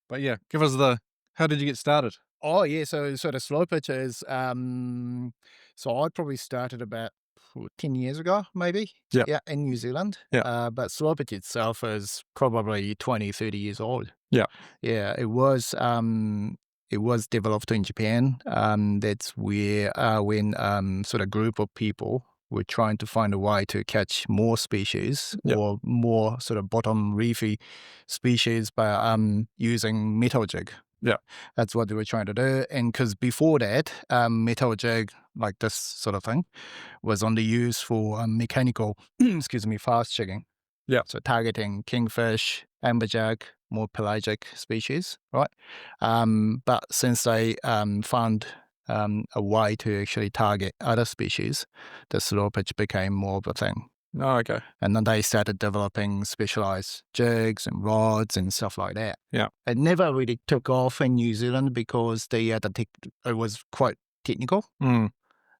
But yeah, give us how did you get started? Oh, yeah, so the slow pitch is, so I probably started about 10 years ago, maybe, Yeah, yeah, in New Zealand, yeah, but slow pitch itself is probably 20, 30 years old. yeah, Yeah, it was developed in Japan. That's where when sort of group of people were trying to find a way to catch more species yeah, or more sort of bottom reefy species by using metal jig. yeah, That's what they were trying to do. And because before that, metal jig, like this sort of thing, was only used for mechanical, excuse me, fast jigging. yeah. So targeting kingfish, amberjack, more pelagic species, right? But since they found a way to actually target other species, the slow pitch became more of a thing. Oh, okay. And then they started developing specialized jigs and rods and stuff like that. Yeah. It never really took off in New Zealand because it was quite technical Mm,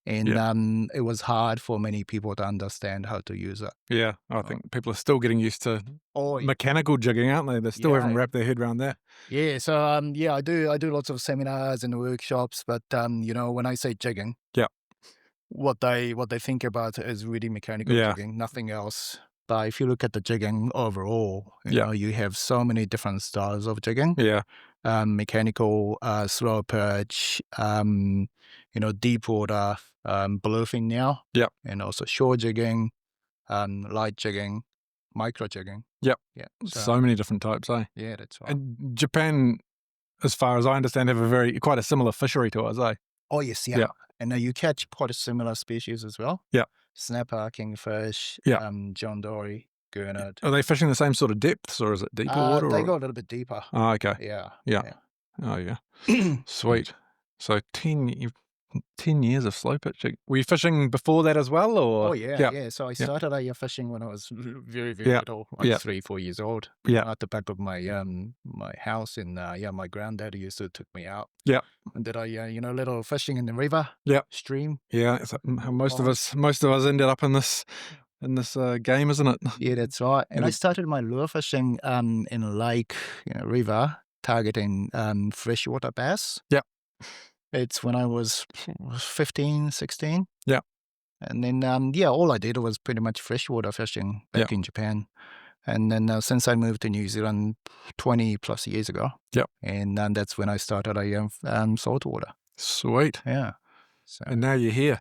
and yeah, it was hard for many people to understand how to use it. yeah. I Uh, think people are still getting used to Oh, mechanical jigging, aren't they? They still haven't yeah. wrapped their head around that. Yeah, so yeah, I do lots of seminars and workshops, but when I say jigging, Yeah, what they think about is really mechanical yeah, jigging, nothing else. But if you look at the jigging overall, yeah, you have so many different styles of jigging. yeah, Mechanical, slow perch, deep water, bluefin now, yeah, and also shore jigging, light jigging, micro jigging. yeah. Yeah, So many different types, eh? yeah, that's right. And Japan, as far as I understand, have quite a similar fishery to us, eh? Oh, yes, yeah. Yeah, And you catch quite a similar species as well. yeah, Snapper, kingfish, yeah. John Dory, gurnard. Are they fishing the same sort of depths, or is it deeper water? They Or go a little bit deeper. oh, okay, Yeah, yeah, yeah. oh yeah, Mm. sweet. So 10 years of slow pitching. Were you fishing before that as well, Oh, or yeah, yeah, yeah. So I yeah, started fishing when I was very, very yeah, little, like yeah, 3, 4 years old. yeah, At the back of my house, and yeah, my granddad used to took me out, yeah, and did little fishing in the river, yeah, stream, yeah? It's how most of pond. us ended up in this game, isn't it? Yeah, that's right. And I Little, started my lure fishing in a lake, river, targeting freshwater bass. yeah, It's when I was 15, 16. yeah, And then, yeah, all I did was pretty much freshwater fishing yeah, back in Japan. And then since I moved to New Zealand 20 plus years ago, yeah. and that's when I started saltwater. Sweet. Yeah. So And now you're here.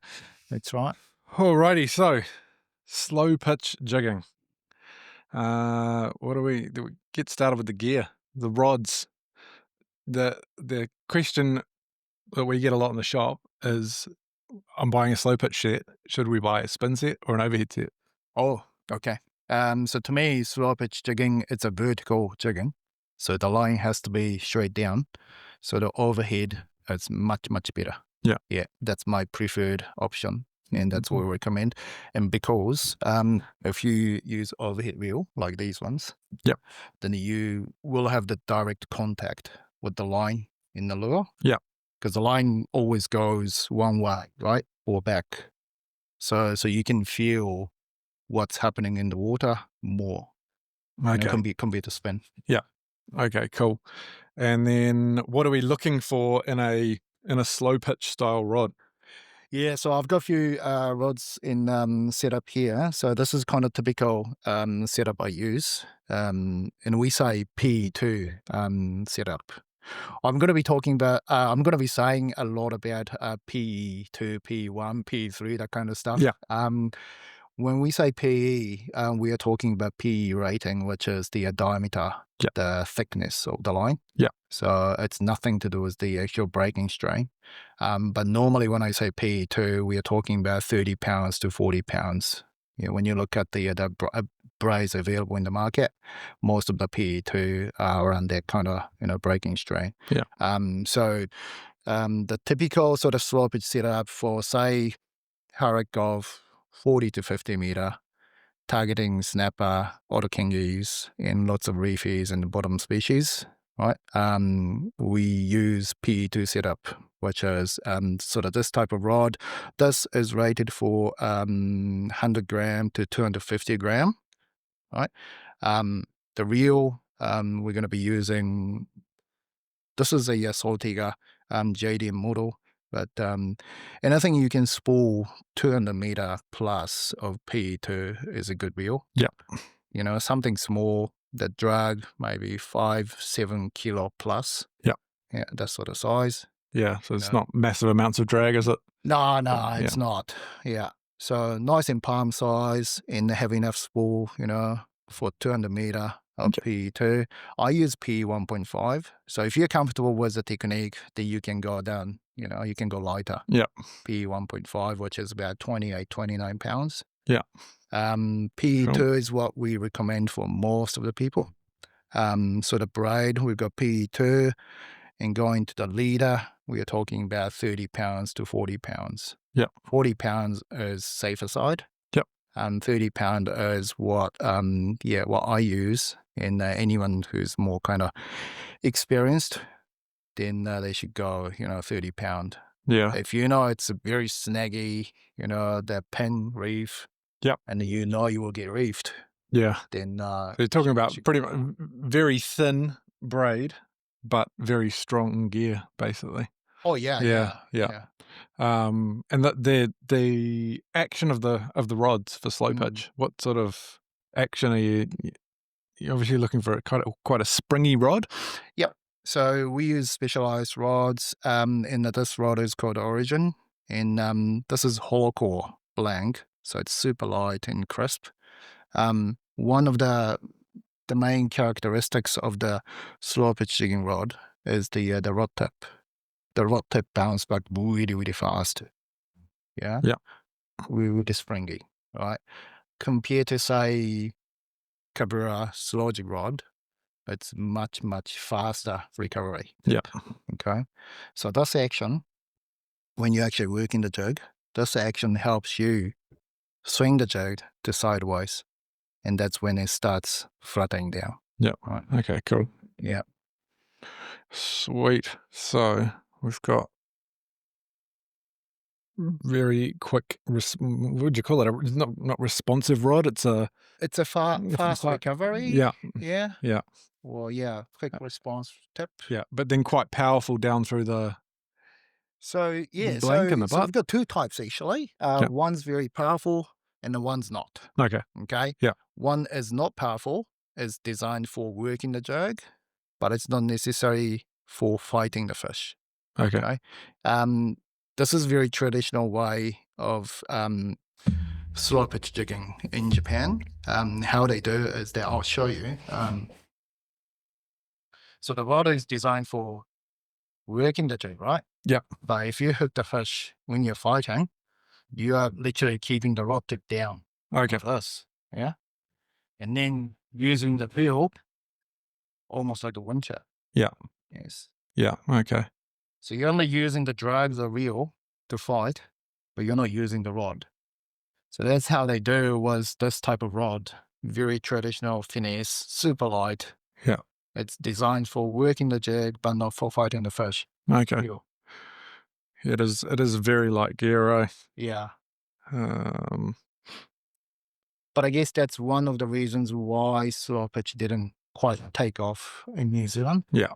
that's right. Alrighty, so slow pitch jigging. What do we get started with the gear, the rods? The question that we get a lot in the shop is, I'm buying a slow pitch set. Should we buy a spin set or an overhead set? Oh, okay. So to me, slow pitch jigging, it's a vertical jigging. So the line has to be straight down. So the overhead is much, much better. Yeah. Yeah, that's my preferred option. And that's what Mhm. we recommend. And because if you use overhead reel like these ones, Yep. then you will have the direct contact with the line in the lure. Yeah. Because the line always goes one way, right? Or back. So you can feel what's happening in the water more, Okay. compared to spin. Yeah. Okay. Cool. And then what are we looking for in a slow pitch style rod? Yeah, so I've got a few rods in setup here. So this is kind of typical setup I use, and we say P2 setup. I'm going to be talking about. I'm going to be saying a lot about P2, P1, P3, that kind of stuff. Yeah. When we say PE, we are talking about PE rating, which is the diameter, Yeah. the thickness of the line. Yeah. So it's nothing to do with the actual breaking strain. But normally when I say PE2, we are talking about 30 pounds to 40 pounds. When you look at the brays available in the market, most of the PE2 are around that kind of breaking strain. Yeah. So the typical sort of slow pitch setup for, say, Herrick of 40 to 50 meter, targeting snapper, otter kingies, and lots of reefies and bottom species, right? We use PE2 setup, which is sort of this type of rod. This is rated for 100 gram to 250 gram, right? The reel, we're going to be using this is a Saltiga JDM model, but and I think you can spool 200 meter plus of PE2 is a good reel. Yeah. You know, something small that drag maybe 5-7 kilo plus. Yeah. Yeah, that sort of size. Yeah, so it's No. not massive amounts of drag, is it? No, Yeah. it's not. Yeah. So nice in palm size and have enough spool, you know, for 200 meter of PE2. I use PE1.5. So if you're comfortable with the technique, then you can go down, you know, you can go lighter. Yeah. PE1.5, which is about 28, 29 pounds. Yeah. PE2 Cool. is what we recommend for most of the people. So the braid, we've got PE2. And going to the leader, we are talking about 30 pounds to 40 pounds. Yep. 40 pounds is safer side. Yep. 30 pound is what I use. And anyone who's more kind of experienced, then they should go, 30 pound. Yeah. If you know it's a very snaggy, the pen reef. Yep. And you will get reefed. Yeah. Then so you're talking about pretty much very thin braid, but very strong gear, basically. Oh yeah. And the action of the rods for slow pitch. What sort of action are you're obviously looking for? Quite a springy rod. Yep. So we use specialized rods. And this rod is called Origin, and this is hollow core blank, so it's super light and crisp. One of the main characteristics of the slow pitch jigging rod is the rod tip. The rod tip bounce back really, really fast. Yeah. Yeah. Really springy, right? Compared to say Cabra slow jig rod, it's much, much faster recovery. Yeah. Okay. So this action, when you actually work in the jig, this action helps you swing the jig to sideways. And that's when it starts fluttering down. Yeah. Right. Okay, cool. Yeah. Sweet. So we've got very quick, what would you call it? It's not responsive rod. It's a fast recovery. Yeah. Yeah. Yeah. Well, yeah, quick response tip. Yeah, but then quite powerful down through the blank in the so butt. we've got two types actually. One's very powerful and the one's not. Okay. Okay. Yeah. One is not powerful, is designed for working the jig, but it's not necessary for fighting the fish. Okay. This is very traditional way of slow pitch jigging in Japan. How they do it is that I'll show you. So the rod is designed for working the jig, right? Yeah. But if you hook the fish when you're fighting, you are literally keeping the rod tip down. Okay. Like this, yeah? And then using the reel almost like a wincher. Yeah. Yes. Yeah. Okay. So you're only using the drag, the reel to fight, but you're not using the rod. So that's how they do was this type of rod. Very traditional finesse, super light. Yeah. It's designed for working the jig, but not for fighting the fish. Okay. Reel. It is very light gear, eh? Yeah. Um, But I guess that's one of the reasons why slow pitch didn't quite take off in New Zealand. Yeah.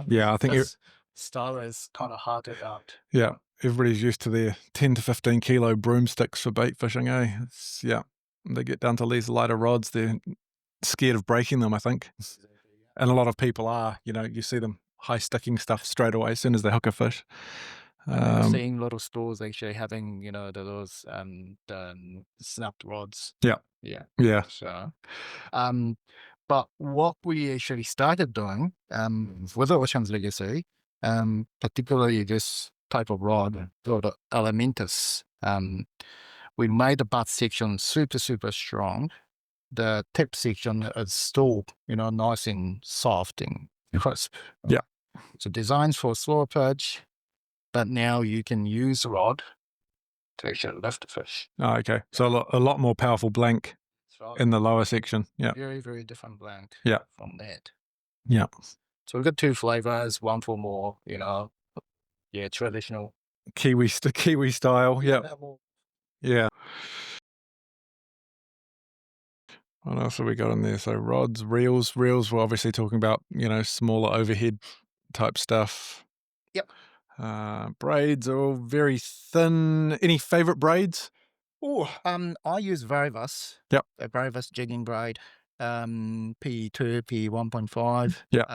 Yeah, I think this style is kind of hard to adapt. Yeah. Everybody's used to their 10 to 15 kilo broomsticks for bait fishing, eh? They get down to these lighter rods, they're scared of breaking them, I think. And a lot of people are, you see them high sticking stuff straight away as soon as they hook a fish. I'm seeing little stores actually having, those the snapped rods. Yeah. Yeah. Yeah. So, but what we actually started doing with Ocean's Legacy, particularly this type of rod, called the Elementus, we made the butt section super, super strong. The tip section is still, nice and soft and crisp. Yeah. So designs for slow pitch, but now you can use the rod to actually lift the fish. Oh, okay. So a lot more powerful blank in the lower section. Yeah. Very, very different blank. Yeah. From that. Yeah. So we've got two flavors, one for more, traditional. Kiwi style. Yeah. Yeah. What else have we got in there? So rods, reels. Reels, we're obviously talking about, smaller overhead type stuff. Yep. Braids are all very thin. Any favourite braids? Oh, I use Varivas. Yep. A Varivas jigging braid. P2, P1.5. Yep.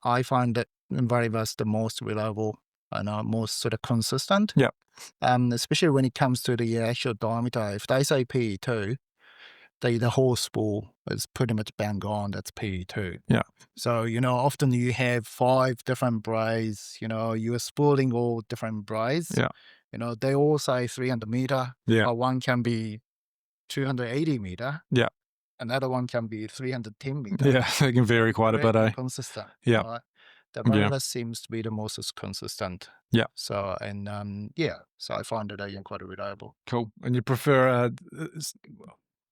I find that Varivas the most reliable and most sort of consistent. Yep. Especially when it comes to the actual diameter. If they say P2, the whole spool is pretty much bang on. That's P2. Yeah. So, often you have 5 different braids. You are spooling all different braids. Yeah. They all say 300 meter. Yeah. But one can be 280 meter. Yeah. Another one can be 310 meter. Yeah, they can vary quite a bit, eh? Consistent. Yeah. Right? The Yeah. Varivas seems to be the most consistent. Yeah. So, so I find it again quite reliable. Cool. And you prefer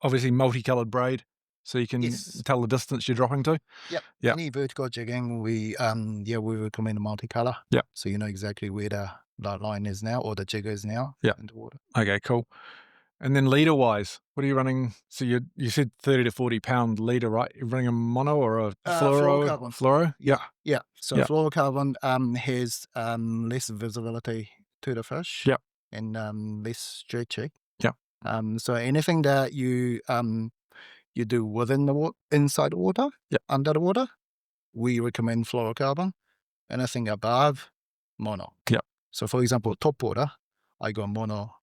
obviously multicolored braid, so you can Yes. tell the distance you're dropping to. Yep. Yeah. Any vertical jigging, we recommend a multicolor. Yeah. So you know exactly where the line is now or the jig is now. Yeah. In the water. Okay, cool. And then leader wise, what are you running? So you said 30 to 40 pound leader, right? You're running a mono or a Fluorocarbon. fluoro? Yeah. Yeah. So Yeah. fluorocarbon has less visibility to the fish. Yeah. And less stretchy. Yeah. So anything that you do within the inside the water, Yeah. under the water, we recommend fluorocarbon. Anything above, mono. Yeah. So for example, top water, I go mono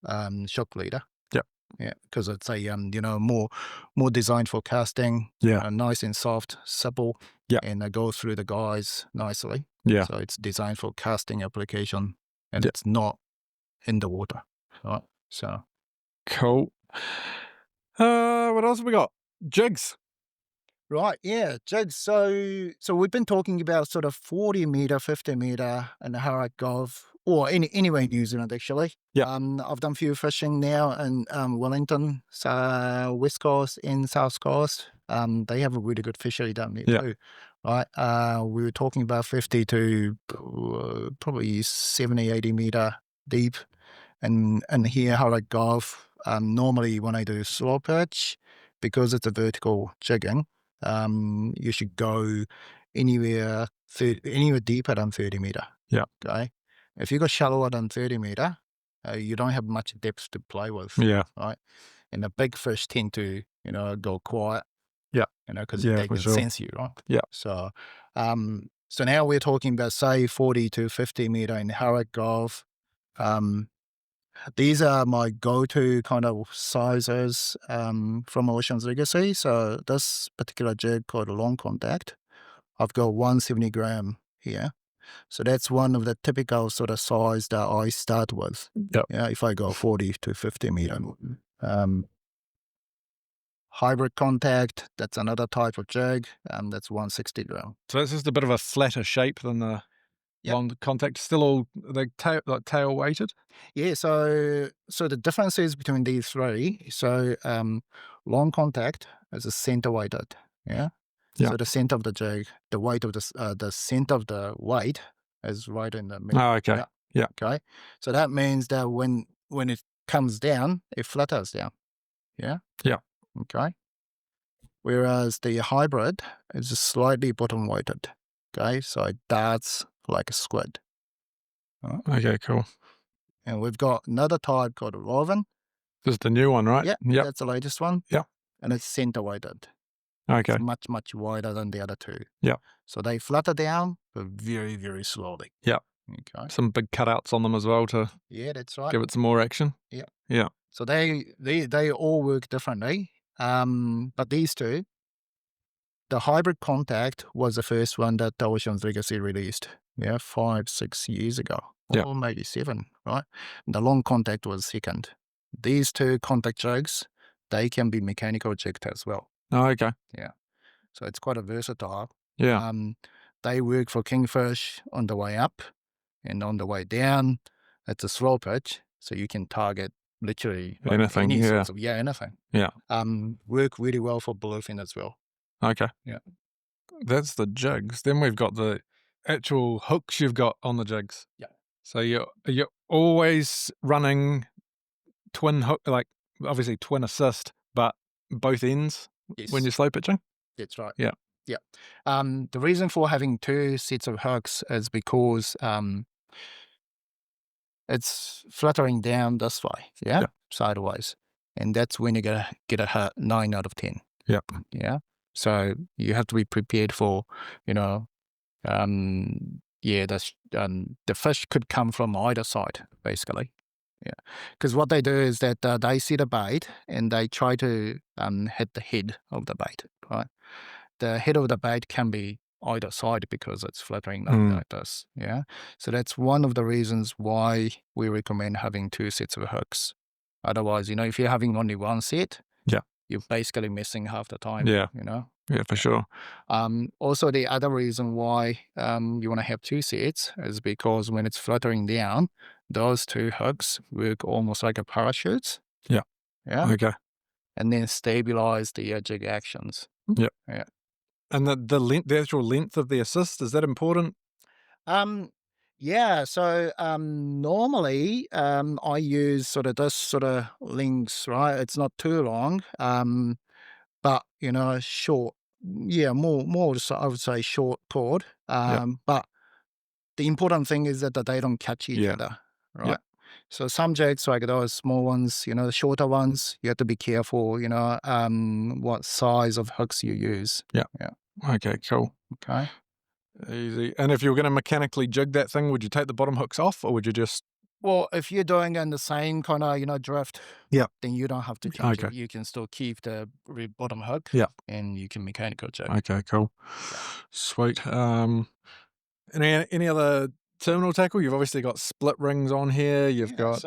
shock leader. Yeah. Yeah, because it's a more designed for casting. Yeah. Nice and soft, supple. Yeah. And I go through the guys nicely. Yeah. So it's designed for casting application, and Yeah. it's not in the water. Right. So Cool. What else have we got? Jigs. right, yeah, jigs. So we've been talking about sort of 40 meter, 50 meter, and how I golf, or anywhere in New Zealand actually. Yeah. I've done a few fishing now in Wellington, West Coast and South Coast. They have a really good fishery down there Yeah. too. Right. We were talking about 50 to probably 70, 80 meter deep. And here how I golf, normally when I do slow perch, because it's a vertical jigging, you should go anywhere deeper than 30 meter. Yeah. Okay. If you go shallower than 30 meter, you don't have much depth to play with. Yeah. Right. And the big fish tend to, go quiet. Yeah. Because Yeah, they for can sure. sense you, right? Yeah. So, so now we're talking about say 40 to 50 meter in Harak golf. These are my go-to kind of sizes from Ocean's Legacy. So this particular jig called a long contact, I've got 170 gram here. So that's one of the typical sort of size that I start with. Yep. Yeah, if I go 40 to 50 meter. Hybrid contact, that's another type of jig. That's 160 gram. So it's just a bit of a flatter shape than the Yep. long contact. Still all the tail weighted. Yeah, so the differences between these three. So long contact is a center weighted. Yeah. Yeah. So the center of the jig, the weight of the center of the weight is right in the middle. Oh, okay. Yeah. Okay. So that means that when it comes down, it flutters down. Yeah. Yeah. Okay. Whereas the hybrid is slightly bottom weighted. Okay. So it darts like a squid. Okay, cool. And we've got another type called a Robin. This is the new one, right? Yeah, Yep. that's the latest one. Yeah. And it's center weighted. Okay. It's much, much wider than the other two. Yeah. So they flutter down, but very, very slowly. Yeah. Okay. Some big cutouts on them as well to Yeah, that's right. give it some more action. Yeah. Yeah. So they all work differently. But these two, the hybrid contact was the first one that the Ocean's Legacy released. Yeah, 5-6 years ago. Yeah. Or maybe 7, right? And the long contact was second. These two contact jigs, they can be mechanical jigged as well. Oh, okay. So it's quite a versatile. Yeah. They work for kingfish on the way up and on the way down. It's a slow pitch, so you can target literally like Anything, any yeah. sorts of, anything. Yeah. Work really well for bluefin as well. Okay. Yeah. That's the jigs. Then we've got the actual hooks you've got on the jigs. Yeah. So you're always running twin hook, like obviously twin assist, but both ends Yes, when you're slow pitching. that's right. Yeah. Yeah. The reason for having 2 sets of hooks is because it's fluttering down this way, Yeah. sideways, and that's when you're gonna get a hit 9 out of 10. Yep. Yeah. So you have to be prepared for, you know, the fish could come from either side, basically. Yeah. Because what they do is that they see the bait and they try to hit the head of the bait, right? The head of the bait can be either side because it's fluttering like this. Yeah. So that's one of the reasons why we recommend having 2 sets of hooks. Otherwise, if you're having only 1 set, Yeah. you're basically missing half the time. Yeah. Yeah. Yeah, for sure. Also, the other reason why you want to have 2 sets is because when it's fluttering down, those 2 hooks work almost like a parachute. Yeah. Yeah. Okay. And then stabilize the jig actions. Yep. Yeah. And the actual length of the assist, is that important? Yeah. So normally I use sort of this sort of lengths, right? It's not too long, but short. Yeah, more. So I would say short cord. Yep. But the important thing is that they don't catch each Yeah. other, right? Yeah. So some jigs, like those small ones, the shorter ones, you have to be careful, what size of hooks you use. Yeah. Yeah. Okay, cool. Okay. Easy. And if you were going to mechanically jig that thing, would you take the bottom hooks off, or would you just... Well, if you're doing it in the same kind of, drift, Yeah. then you don't have to change Okay. it. You can still keep the bottom hook. Yeah. And you can mechanical jig. Okay, cool. Yeah. Sweet. Any other terminal tackle? You've obviously got split rings on here. You've got...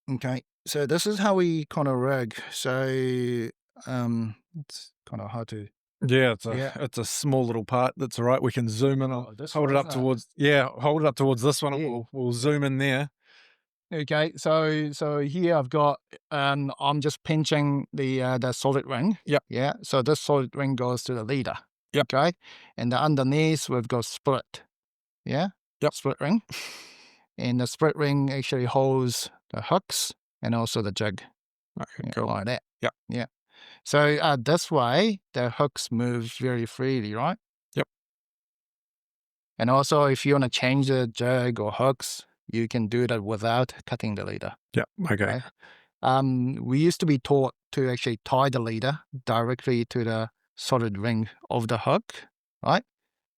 Okay. So this is how we kind of rig. So it's kind of hard to... Yeah, Yeah. it's a small little part. That's all right. We can zoom in. this Hold it one, up isn't it? towards... hold it up towards this one. Yeah. And we'll zoom in there. Okay, so here I've got I'm just pinching the solid ring. Yep. Yeah. So this solid ring goes to the leader. Yep. Okay. And underneath we've got split. Yeah. Yep. Split ring. And the split ring actually holds the hooks and also the jig. Okay, cool. Like that. Yep. Yeah. So this way the hooks move very freely, right? Yep. And also if you want to change the jig or hooks, you can do that without cutting the leader. Yep. Okay. We used to be taught to actually tie the leader directly to the solid ring of the hook, right?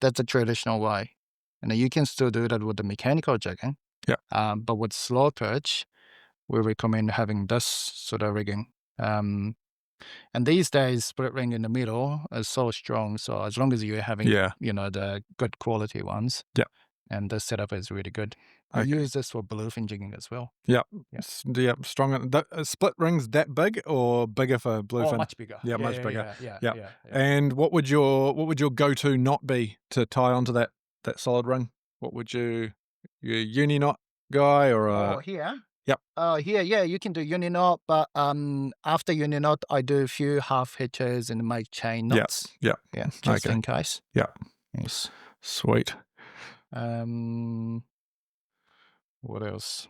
That's a traditional way. And you can still do that with the mechanical jigging. Yeah. But with slow pitch, we recommend having this sort of rigging. And these days, split ring in the middle is so strong. So as long as you're having, the good quality ones, and this setup is really good. I use this for bluefin jigging as well. Yeah. Yeah. Yeah. Strong. Split rings that big or bigger for bluefin? Oh, much bigger. Yeah, much bigger. Yeah. And what would your go-to knot be to tie onto that solid ring? What would you uni knot guy or a... here? Yep. Here, you can do uni knot, but after uni knot, I do a few half hitches and make chain knots. Yeah. Yeah, just in case. Yeah. Yes. Sweet. What else?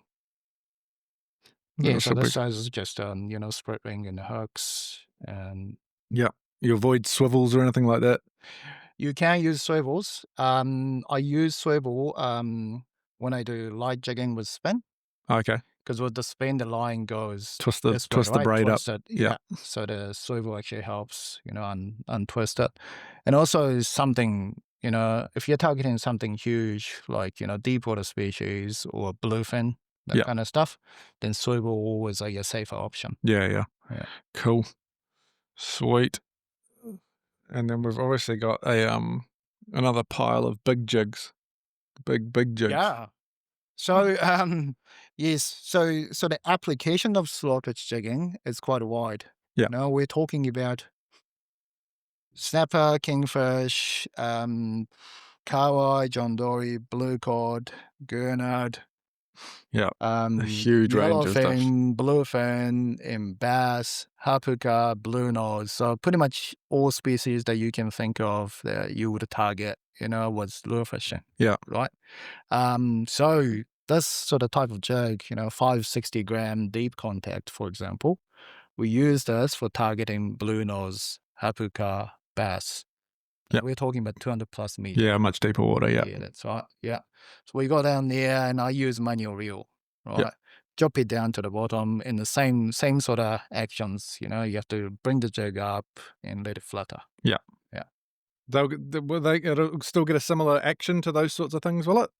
Yeah, So this size is just split ring and hooks, and you avoid swivels or anything like that? You can use swivels. I use swivel when I do light jigging with spin. Okay. Because with the spin, the line goes Twist the braid up. Yeah. So the swivel actually helps, untwist it. And also something, if you're targeting something huge, like, deep water species or bluefin, that kind of stuff, then swivel always a safer option. Yeah. Cool. Sweet. And then we've obviously got another pile of big jigs. Big jigs. Yeah. So, yes, so the application of slow pitch jigging is quite wide. Yeah. We're talking about snapper, kingfish, kawai, John Dory, blue cod, gurnard. Yeah, a huge range of stuff. Yellowfin, bluefin, and bass, hapuka, blue nose. So pretty much all species that you can think of that you would target, was lure fishing. Yeah. Right? So this sort of type of jig, 560 gram deep contact, for example, we use this for targeting blue nose, hapuka, bass. Yep. We're talking about 200 plus meters. Yeah, much deeper water. Yeah. Yeah, that's right. Yeah. So we go down there and I use manual reel, right? Yep. Drop it down to the bottom in the same sort of actions. You have to bring the jig up and let it flutter. Yeah. Yeah. It'll still get a similar action to those sorts of things, will it?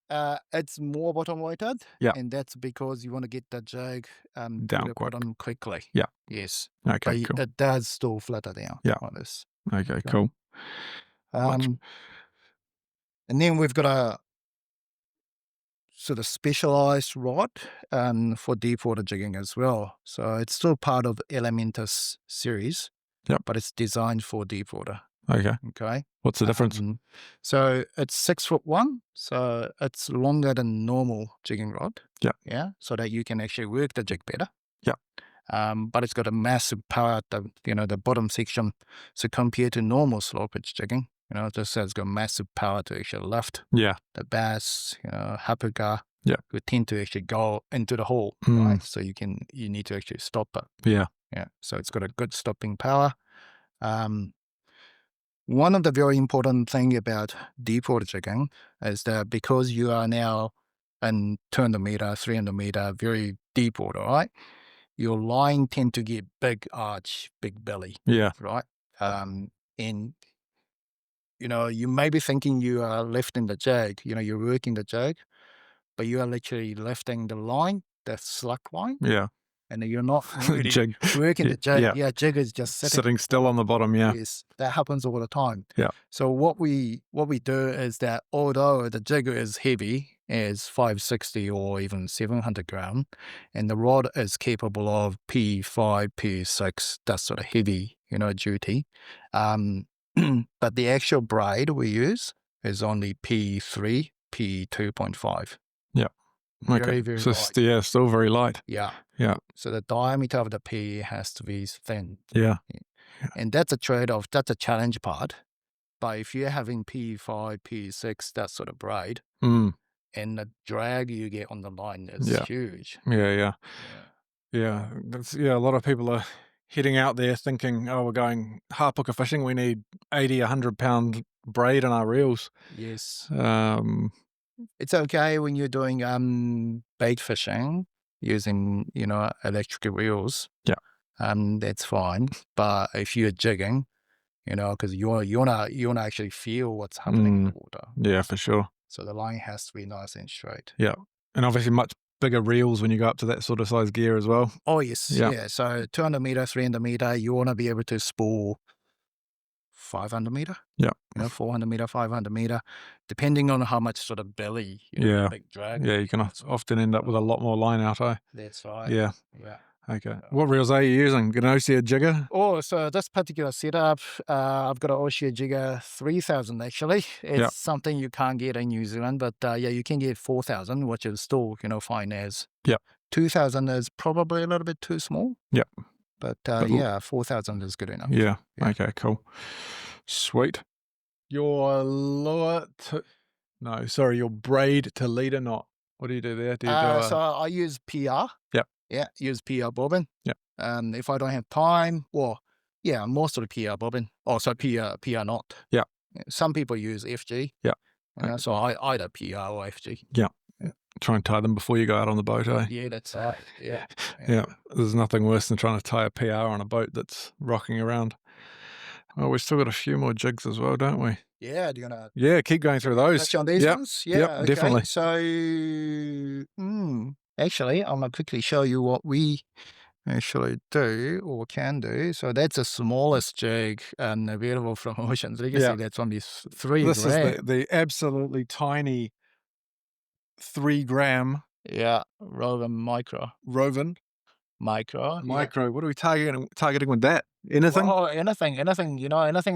It's more bottom weighted. Yeah. And that's because you want to get the jig to Down the quick. bottom quickly. Yeah. Yes. Okay, But cool. it does still flutter down. Yeah. Like this. Okay, cool. And then we've got a sort of specialized rod for deep water jigging as well. So it's still part of Elementus series. Yep. But it's designed for deep water. Okay. Okay. What's the difference? So it's 6'1", so it's longer than normal jigging rod. Yeah. Yeah. So that you can actually work the jig better. Yeah. But it's got a massive power at the bottom section. So compared to normal slow pitch jigging, this has got massive power to actually lift. Yeah. The bass, hapuka, Yeah. would tend to actually go into the hole, right? So you need to actually stop it. Yeah. Yeah. So it's got a good stopping power. One of the very important thing about deep water jigging is that because you are now in 200 meter, 300 meter, very deep water, right? Your line tend to get big arch, big belly. Yeah. Right. And you may be thinking you are lifting the jig, you're working the jig, but you are literally lifting the line, the slack line. Yeah. And you're not really Jig. working the jig. Yeah. Yeah, jig is just Sitting still on the bottom. Yeah. Yes, that happens all the time. Yeah. So what we do is that although the jig is heavy, is 560 or even 700 gram, and the rod is capable of P5, P6, that sort of heavy, duty. But the actual braid we use is only P3, P2.5. Yeah. Okay. Very, very So light. still very light. Yeah. Yeah. So the diameter of the P has to be thin. Yeah. And that's a trade-off. That's a challenge part. But if you're having P5, P6, that sort of braid, and the drag you get on the line is huge. Yeah. A lot of people are heading out there thinking, oh, we're going harpooker fishing. We need 80, 100-pound braid in our reels. Yes. It's okay when you're doing bait fishing using, electrical reels. Yeah. That's fine. But if you're jigging, because you wanna actually feel what's happening in the water. Yeah, for sure. So the line has to be nice and straight. Yeah. And obviously much bigger reels when you go up to that sort of size gear as well. Oh, yes. Yeah. So 200 meter, 300 meter, you want to be able to spool 500 meter. Yeah. 400 meter, 500 meter, depending on how much sort of belly, big drag. Yeah, you can often end up with a lot more line out, eh? That's right. Yeah. Yeah. Okay. What reels are you using? Ganosia jigger? Oh, so this particular setup, I've got an Oshia Jigger 3000 actually. It's something you can't get in New Zealand, but you can get 4000, which is still, fine as. Yeah. 2000 is probably a little bit too small. Yeah. But 4000 is good enough. Yeah. Okay, cool. Sweet. Your your braid to leader knot. What do you do there? So I use PR. Yep. Yeah, use PR bobbin. Yep. If I don't have time, most of the PR bobbin. Also PR knot. Yeah. Some people use FG. Yeah. So I either PR or FG. Yeah. Try and tie them before you go out on the boat, eh? Yeah, that's right. Yeah. Yeah. There's nothing worse than trying to tie a PR on a boat that's rocking around. Well, we've still got a few more jigs as well, don't we? Yeah, do you want to... Yeah, keep going through those. Touch on these ones? Yeah, yep, okay. definitely. So, actually, I'm going to quickly show you what we actually do or can do. So that's the smallest jig available from Oceans Legacy. That's only 3 This gram. is the absolutely tiny 3 gram. Yeah, Roven Micro. Roven? Micro. Micro. Yeah. What are we targeting with that? Anything? Oh, anything, anything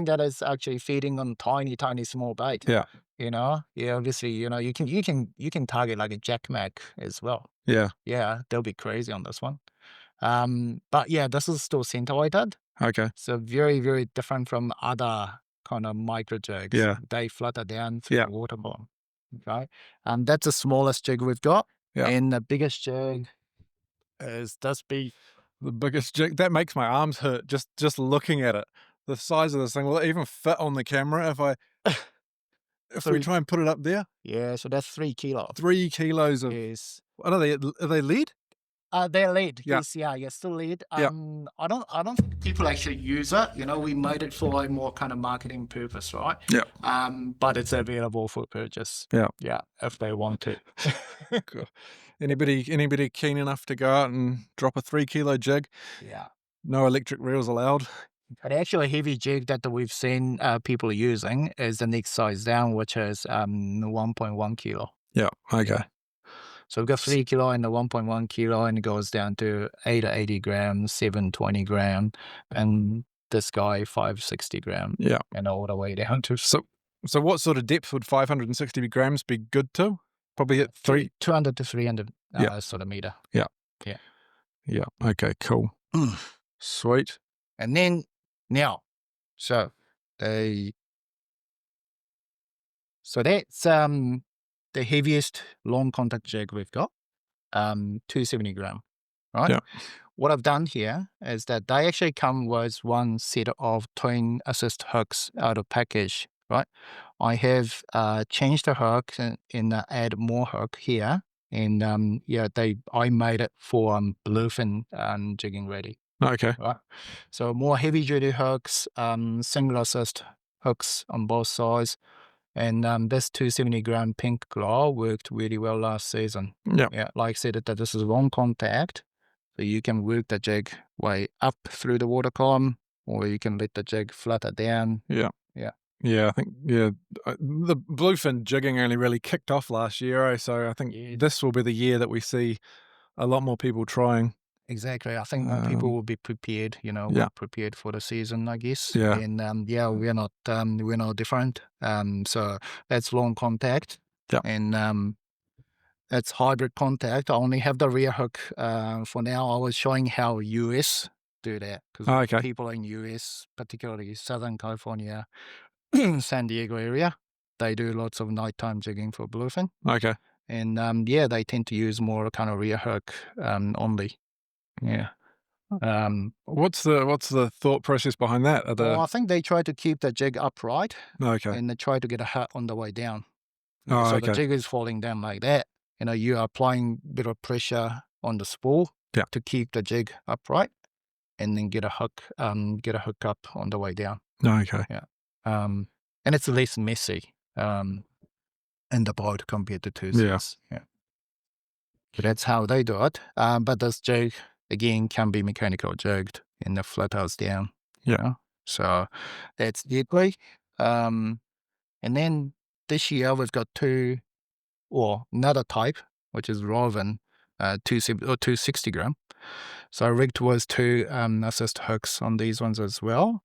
that is actually feeding on tiny, small bait. Yeah. Obviously, you can target like a jackmack as well. Yeah. Yeah, they'll be crazy on this one. But yeah, this is still center weighted. Okay. So very, very different from other kind of micro jigs. Yeah. They flutter down through the water bottom. Okay. That's the smallest jig we've got. Yeah. And the biggest jig is this big. The biggest jig. That makes my arms hurt just looking at it. the size of this thing, will it even fit on the camera if we try and put it up there? Yeah, so that's 3 kilos. 3 kilos of... Yes. What are they lead? They're lead. Yeah. Yes, yeah, still lead. Yeah. I don't think people actually use it. You know, we made it for a more kind of marketing purpose, right? Yeah. But it's available for purchase. Yeah. Yeah, if they want to. Cool. Anybody keen enough to go out and drop a 3 kilo jig? Yeah. No electric reels allowed. But actually, heavy jig that we've seen people using is the next size down, which is 1.1 kilo. Yeah. Okay. Yeah. So we've got 3 kilo and the 1.1 kilo, and it goes down to 880 grams, 720 gram, and this guy 560 gram. Yeah. And all the way down to So what sort of depth would 560 grams be good to? Probably at 200 to 300 Yeah. sort of meter. Yeah. Yeah. Yeah. Okay. Cool. Sweet. And then now, so that's the heaviest long contact jig we've got, 270 gram, right? Yeah. What I've done here is that they actually come with one set of twin assist hooks out of package, right? I have changed the hook and add more hook here, and I made it for bluefin jigging ready. Okay. Right. So more heavy duty hooks, single assist hooks on both sides. And this 270 gram pink claw worked really well last season. Yeah. Yeah. Like I said, that this is long contact. So you can work the jig way up through the water column, or you can let the jig flutter down. Yeah. Yeah. Yeah, I think, the bluefin jigging only really kicked off last year, so I think this will be the year that we see a lot more people trying. Exactly. I think more people will be prepared, Yeah. prepared for the season, I guess. Yeah. And we're not different. So that's long contact. Yeah. And that's hybrid contact. I only have the rear hook for now. I was showing how US do that, because people in US, particularly Southern California, San Diego area, they do lots of nighttime jigging for bluefin. Okay. And they tend to use more kind of rear hook only. Yeah. What's the thought process behind that? Well, I think they try to keep the jig upright, Okay. and they try to get a hut on the way down. Oh, so okay. the jig is falling down like that. You are applying a bit of pressure on the spool to keep the jig upright, and then get a hook up on the way down. Okay. Yeah. And it's less messy in the boat compared to two sets. Yeah. But that's how they do it. But this jig, again, can be mechanical jigged and the flutters down. Yeah. So that's deadly. And then this year we've got another type, which is Roven 260 gram. So I rigged with 2 assist hooks on these ones as well.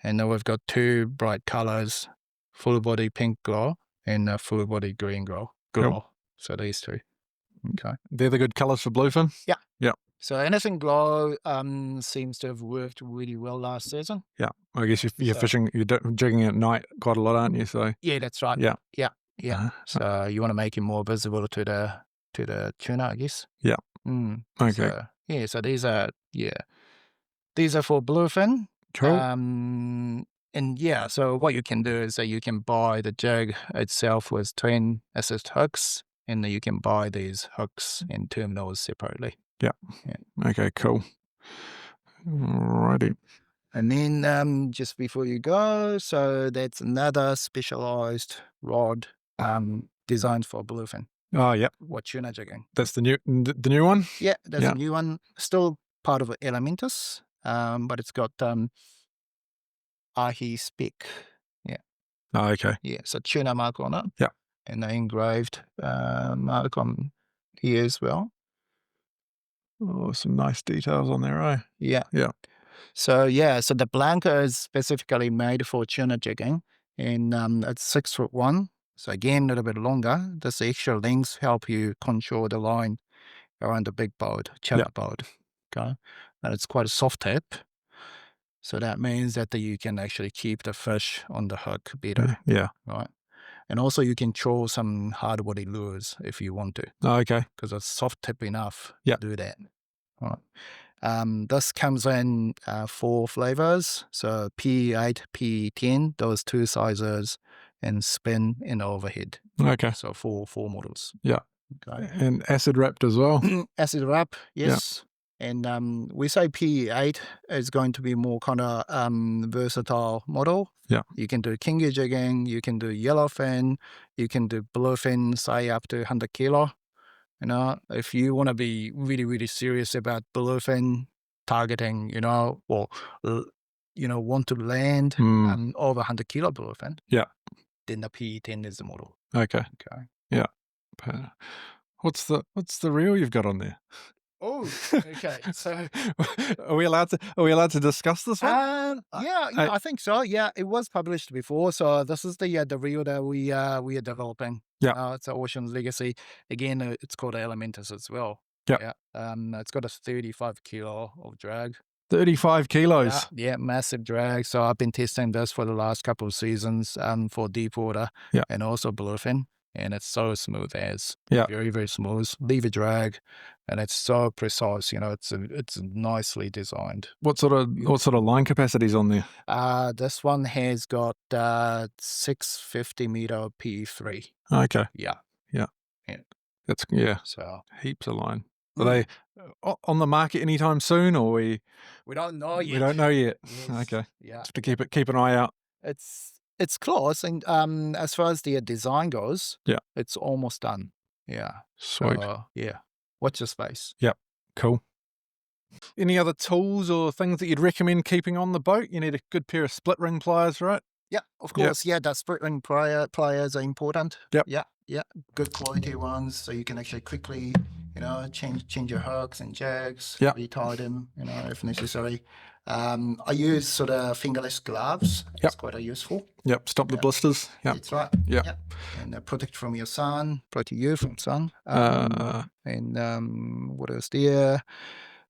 And then we've got 2 bright colors, full body pink glow and full body green glow. Cool. So these 2. Okay. They're the good colors for bluefin? Yeah. Yeah. So anything glow seems to have worked really well last season. Yeah. I guess you're fishing, you're jigging at night quite a lot, aren't you? So yeah, that's right. Yeah. Yeah. So you want to make it more visible to the tuna, I guess. Yeah. Okay. So these are for bluefin. Cool. And so what you can do is that you can buy the jig itself with twin assist hooks, and then you can buy these hooks and terminals separately. Yeah. Okay, cool. Alrighty. And then just before you go, so that's another specialized rod designed for bluefin. Oh, yeah. What tuna jigging. That's the new one? Yeah, that's a new one. Still part of Elementus, but it's got Ahi spec. Yeah. Oh, okay. Yeah, so tuna mark on it. Yeah. And the engraved mark on here as well. Oh, some nice details on there, eh? Yeah. Yeah. So so the blanket is specifically made for tuna jigging, and it's 6'1". So again, a little bit longer. This extra length help you control the line around the big boat, channel boat. Okay, and it's quite a soft tip. So that means that you can actually keep the fish on the hook better. Yeah. Right. And also you can throw some hard-body lures if you want to. Oh, okay. Because it's soft tip enough to do that. Right. This comes in 4 flavors, so P8, P10, those 2 sizes, and spin and overhead. Okay. So four models. Yeah. Okay. And acid wrapped as well. Acid wrap, yes. And we say P8 is going to be more kind of versatile model. Yeah. You can do kingy jigging, you can do yellowfin, you can do bluefin, say up to 100 kilo. You know, if you want to be really, really serious about bluefin targeting, or want to land over 100 kilo bluefin, Yeah. then the P10 is the model. Okay. Okay. Yeah. What's the reel you've got on there? Oh, okay. So, are we allowed to discuss this one? yeah, I think so. Yeah, it was published before, so this is the reel that we are developing. Yeah. It's an Ocean's Legacy. Again, it's called Elementus as well. Yeah. It's got a 35 kilo of drag. 35 kilos. Yeah, massive drag. So I've been testing this for the last couple of seasons for deep water and also bluefin. And it's so smooth as. Very, very smooth. Lever drag. And it's so precise, it's nicely designed. What sort of line capacities on there? This one has got 650 meter P3. Okay. Yeah. That's So heaps of line. Are they on the market anytime soon, or we don't know yet. We don't know yet. Yes. Okay. Yeah. Have to keep an eye out. It's close, and as far as the design goes, it's almost done. Yeah. Sweet. So, watch your space. Yep. Cool. Any other tools or things that you'd recommend keeping on the boat? You need a good pair of split ring pliers, right? Yeah, of course. Yeah, the split ring pliers are important. Yep. Yeah. Good quality ones, so you can actually quickly, change your hooks and jags, retie them, if necessary. I use sort of fingerless gloves. It's quite useful. Yep. Stop the blisters. Yep. That's right. Yep. And protect from your sun, protect you from sun. And what else there?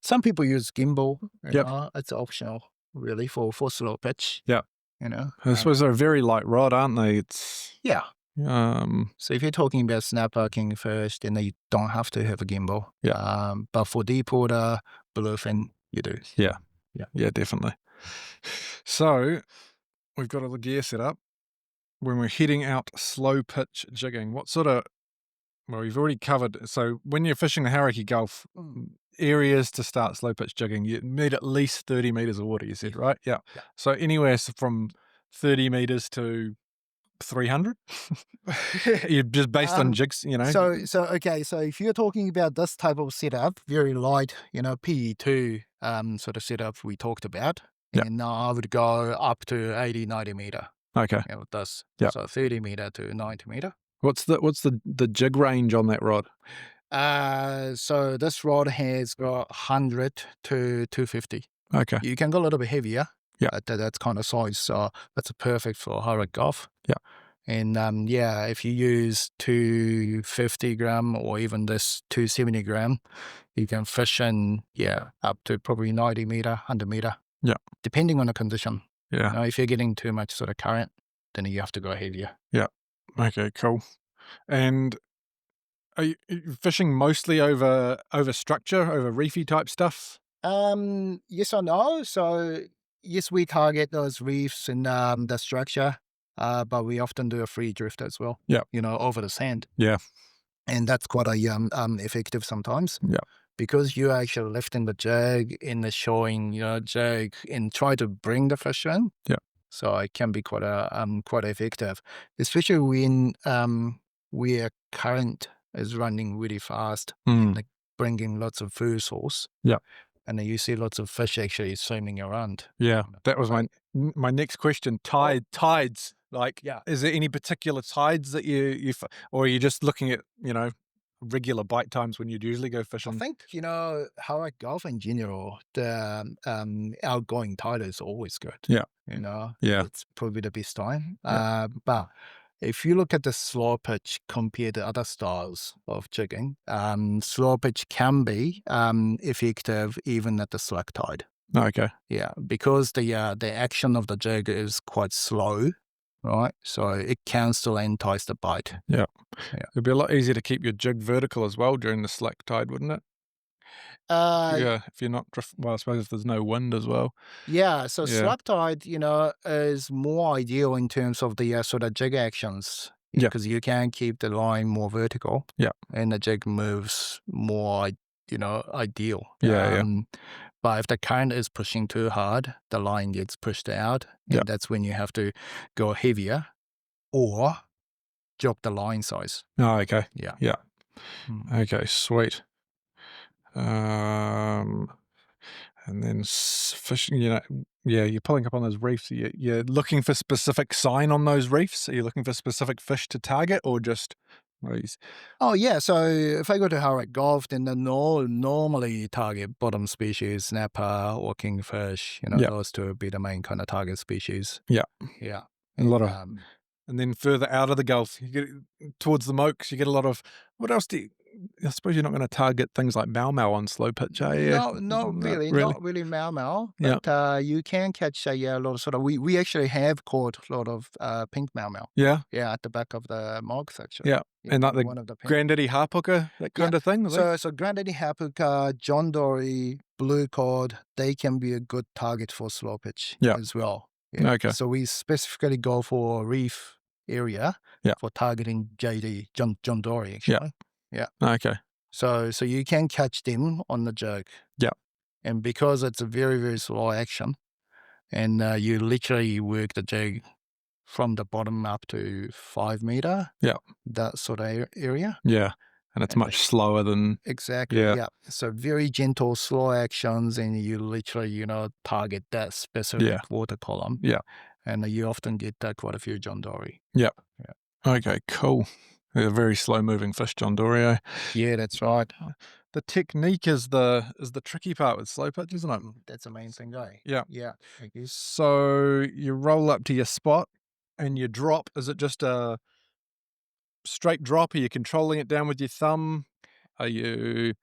Some people use gimbal. It's optional, really, for slow pitch. Yeah. I suppose they're a very light rod, aren't they? It's So if you're talking about snapper, kingfish, then you don't have to have a gimbal. But for deep water, bluefin, you do. Yeah, definitely. So we've got all the gear set up. When we're heading out slow pitch jigging, what sort of, well, we've already covered. So when you're fishing the Hauraki Gulf, areas to start slow pitch jigging, you need at least 30 meters of water, you said, right? Yeah. So anywhere from 30 meters to 300? You're just based on jigs, So if you're talking about this type of setup, very light, PE2 sort of setup we talked about, and I would go up to 80, 90 meter. Okay. With this. So 30 meter to 90 meter. What's the jig range on that rod? So this rod has got 100 to 250. Okay. You can go a little bit heavier. Yeah. That's kind of size. So that's perfect for Hauraki Gulf. Yeah. And if you use 250 gram or even this 270 gram, you can fish in, up to probably 90 meter, 100 meter. Yeah. Depending on the condition. Yeah. If you're getting too much sort of current, then you have to go heavier. Yeah. Okay, cool. And are you fishing mostly over structure, over reefy type stuff? Yes or no. So yes, we target those reefs and the structure, but we often do a free drift as well. Yeah. Over the sand. Yeah. And that's quite effective sometimes. Yeah. Because you're actually lifting the jig in the showing, jig and try to bring the fish in. Yeah. So it can be quite effective, especially when where current is running really fast, like bringing lots of food source. Yeah. And then you see lots of fish actually swimming around. Yeah, that was my next question. Tides. Like, is there any particular tides that you or are you just looking at, regular bite times when you'd usually go fishing? I think, Hauraki Gulf in general, the outgoing tide is always good. Yeah. It's probably the best time. But if you look at the slow pitch compared to other styles of jigging, slow pitch can be effective even at the slack tide. Okay. Yeah, because the action of the jig is quite slow, right? So it can still entice the bite. Yeah. It'd be a lot easier to keep your jig vertical as well during the slack tide, wouldn't it? Uh, If you're not well, I suppose if there's no wind as well. yeah, so Yeah. slap tide, is more ideal in terms of the sort of jig actions Yeah. because you can keep the line more vertical Yeah. and the jig moves more, ideal. Yeah, yeah. But if the current is pushing too hard, the line gets pushed out, Yeah. and that's when you have to go heavier or drop the line size. Oh, okay. Yeah. Yeah. Mm. Okay, sweet. And then fishing, yeah, you're pulling up on those reefs. You're looking for specific sign on those reefs? Are you looking for specific fish to target or just these? Oh, yeah. So if I go to Harriet Gulf, then normally target bottom species, snapper or kingfish. Yeah, Those two would be the main kind of target species. yeah. Yeah. And a lot And of, and then further out of the Gulf, you get towards the Mokes, you get a lot of, what else I suppose you're not going to target things like mau on slow pitch, are you? no, Not not really. really mau, Yeah, but you can catch a lot of sort of. We actually have caught a lot of pink mau. yeah, Yeah, at the back of the mogs actually. yeah. Yeah, And like the one of the pink. granddaddy harpooker, that Yeah. kind of thing, is it? So Grandaddy Hapuka, John Dory, Blue Cod, they can be a good target for slow pitch Yeah. as well. Yeah. Okay. So we specifically go for reef area Yeah. for targeting John Dory Yeah. actually. Yeah. Okay. So you can catch them on the jig. Yeah. And because it's a very, very slow action and you literally work the jig from the bottom up to 5 meter. Yeah. That sort of area. Yeah. And it's much slower than, Exactly. yeah. Yeah. So very gentle, slow actions, and you literally, target that specific Yeah. water column. Yeah. And you often get quite a few John Dory. Yeah. Yeah. Okay, cool. They're very slow moving fish, John Dory. Eh? Yeah, that's right. The technique is the tricky part with slow pitch, isn't it? That's the main thing, eh? Yeah. Yeah. I guess. So you roll up to your spot and you drop. Is it just a straight drop? Are you controlling it down with your thumb? Are you?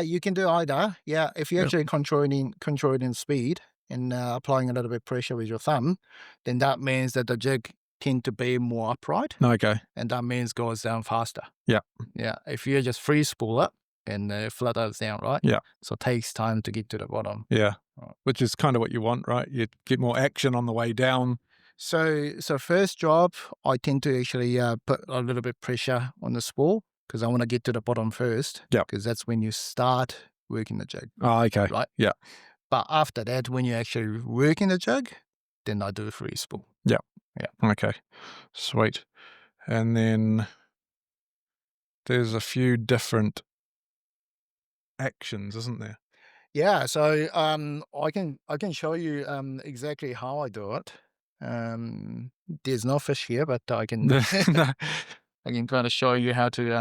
You can do either. Yeah. If you're Yeah. actually controlling speed and applying a little bit of pressure with your thumb, then that means that the jig tend to be more upright. Okay. And that means goes down faster. Yeah. Yeah. If you just free spool it and it flutters down, right? Yeah. So it takes time to get to the bottom. Yeah. Right. Which is kind of what you want, right? You get more action on the way down. So first job, I tend to actually put a little bit of pressure on the spool because I want to get to the bottom first. Yeah. Because that's when you start working the jig. Oh, okay. Right. Yeah. But after that, when you're actually working the jig, then I do a free spool. Yeah. Yeah. Okay. Sweet. And then there's a few different actions, isn't there? Yeah, so I can show you exactly how I do it. There's no fish here, but I can No. I can kind of show you how to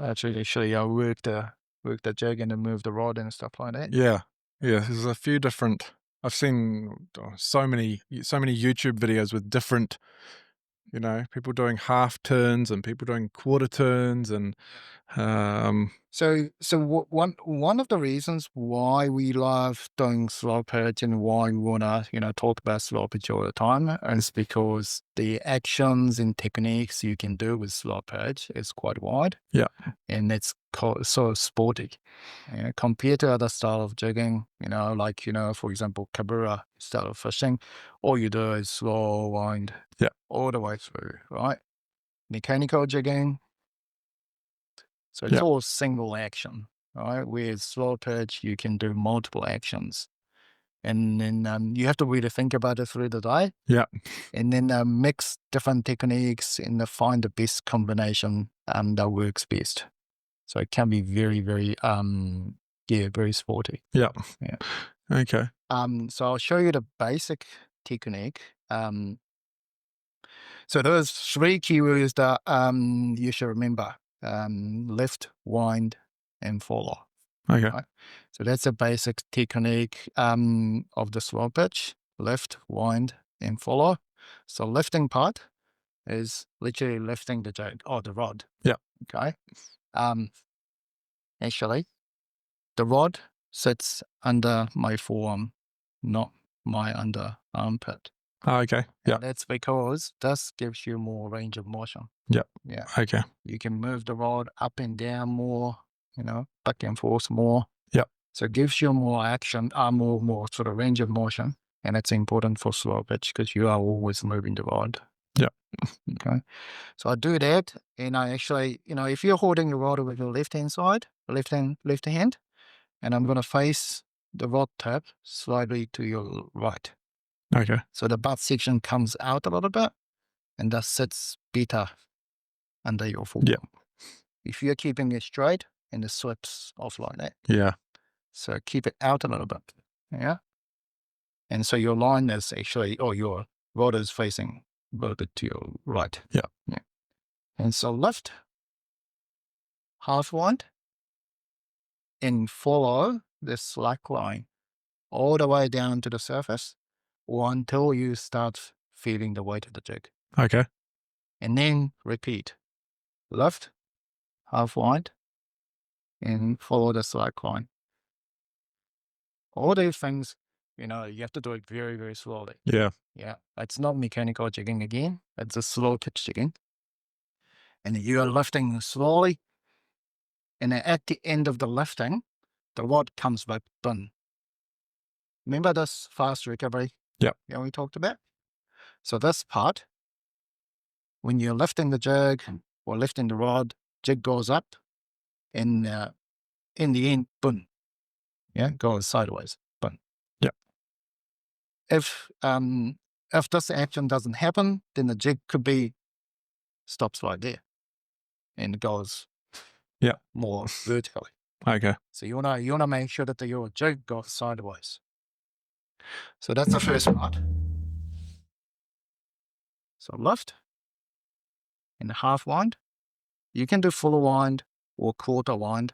actually work the jig and then move the rod and stuff like that. Yeah. Yeah. There's a few different. I've seen so many YouTube videos with different, people doing half turns and people doing quarter turns and So one of the reasons why we love doing slow pitch and why we wanna talk about slow pitch all the time is because the actions and techniques you can do with slow pitch is quite wide. Yeah. And it's so sporty compared to other style of jigging. Like for example, kabura style of fishing, all you do is slow wind. Yeah. All the way through, right? Mechanical jigging. So it's Yeah. all single action, right? Whereas slow pitch, you can do multiple actions. And then you have to really think about it through the day. Yeah. And then mix different techniques and find the best combination that works best. So it can be very, very, very sporty. Yeah. Yeah. Okay. So I'll show you the basic technique. So those 3 keywords that you should remember. Lift, wind, and follow. Okay. Right? So that's a basic technique of the slow pitch. Lift, wind, and follow. So lifting part is literally lifting the jig or the rod. Yeah. Okay. Actually, the rod sits under my forearm, not my under armpit. Oh, okay. Yeah. And that's because this gives you more range of motion. Yeah. Yeah. Okay. You can move the rod up and down more, back and forth more. Yeah. So it gives you more action, more sort of range of motion. And it's important for slow pitch because you are always moving the rod. Yeah. Okay. So I do that. And I actually, if you're holding the rod with your left hand side, left hand, and I'm going to face the rod tip slightly to your right. Okay. So the butt section comes out a little bit and that sits better under your forearm. Yeah. If you're keeping it straight and it slips off like that. Yeah. So keep it out a little bit. Yeah. And so your line is actually, or your rod is facing a little bit to your right. Yeah. Yeah. And so lift, half wind, and follow this slack line all the way down to the surface or until you start feeling the weight of the jig. Okay. And then repeat. Lift, half wind, and follow the slack line. All these things, you have to do it very, very slowly. Yeah. Yeah. It's not mechanical jigging again. It's a slow pitch jigging. And you are lifting slowly. And then at the end of the lifting, the rod comes back done. Remember this fast recovery? Yeah. We talked about? So this part, when you're lifting the jig or lifting the rod, jig goes up, and in the end, boom. Yeah, goes sideways. Boom. Yeah. If this action doesn't happen, then the jig could be stops right there, and it goes more vertically. Okay. So you wanna make sure that your jig goes sideways. So that's the first part. So lift and half wind. You can do full wind or quarter wind,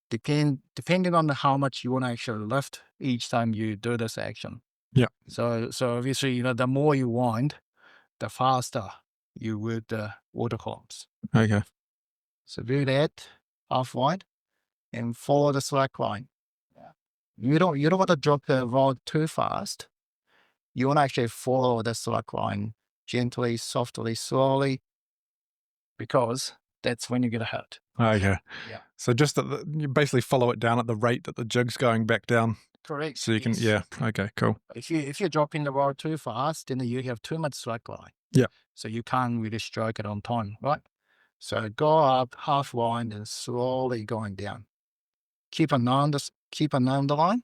depending on how much you want to actually lift each time you do this action. Yeah. So obviously, the more you wind, the faster you would the water columns. Okay. So do that, half wind, and follow the slack line. Yeah. You don't want to drop the rod too fast. You want to actually follow the slack line gently, softly, slowly, because that's when you get hurt. Okay. Yeah. So just that you basically follow it down at the rate that the jig's going back down. Correct. So you can, yes. Okay, cool. If you're dropping the rod too fast, then you have too much slack line. Yeah. So you can't really stroke it on time, right? So go up, half wind, and slowly going down. Keep an eye on the line,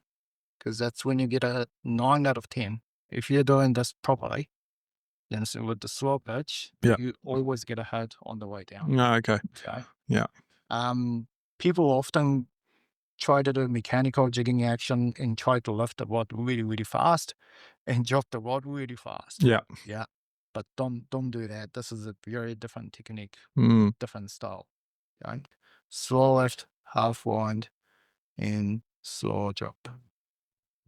because that's when you get a 9 out of 10. If you're doing this properly, then with the slow pitch, you always get a hit on the way down. Okay. Okay. Yeah. People often try to do mechanical jigging action and try to lift the rod really, really fast and drop the rod really fast. Yeah. Yeah. But don't do that. This is a very different technique, different style. Okay? Slow lift, half wind, and slow drop.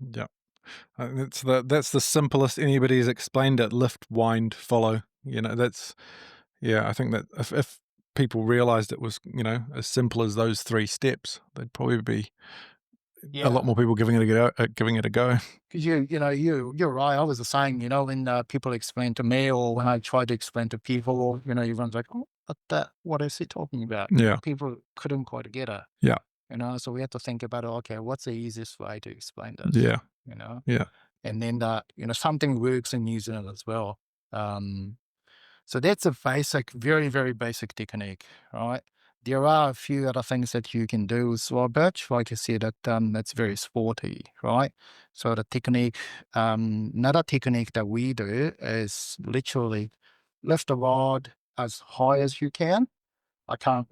Yeah. That's the simplest anybody's explained it. Lift, wind, follow. That's I think that if people realized it was, as simple as those 3 steps, there'd probably be a lot more people giving it a go. Because you're right. I was the same, when people explain to me or when I try to explain to people, everyone's like, oh, what is he talking about? Yeah. People couldn't quite get it. Yeah. So we have to think about, okay, what's the easiest way to explain this? Yeah. Yeah. And then, something works in New Zealand as well. So that's a basic, very, very basic technique, right? There are a few other things that you can do with slow pitch, like I said, that's very sporty, right? So the technique, another technique that we do is literally lift the rod as high as you can. I can't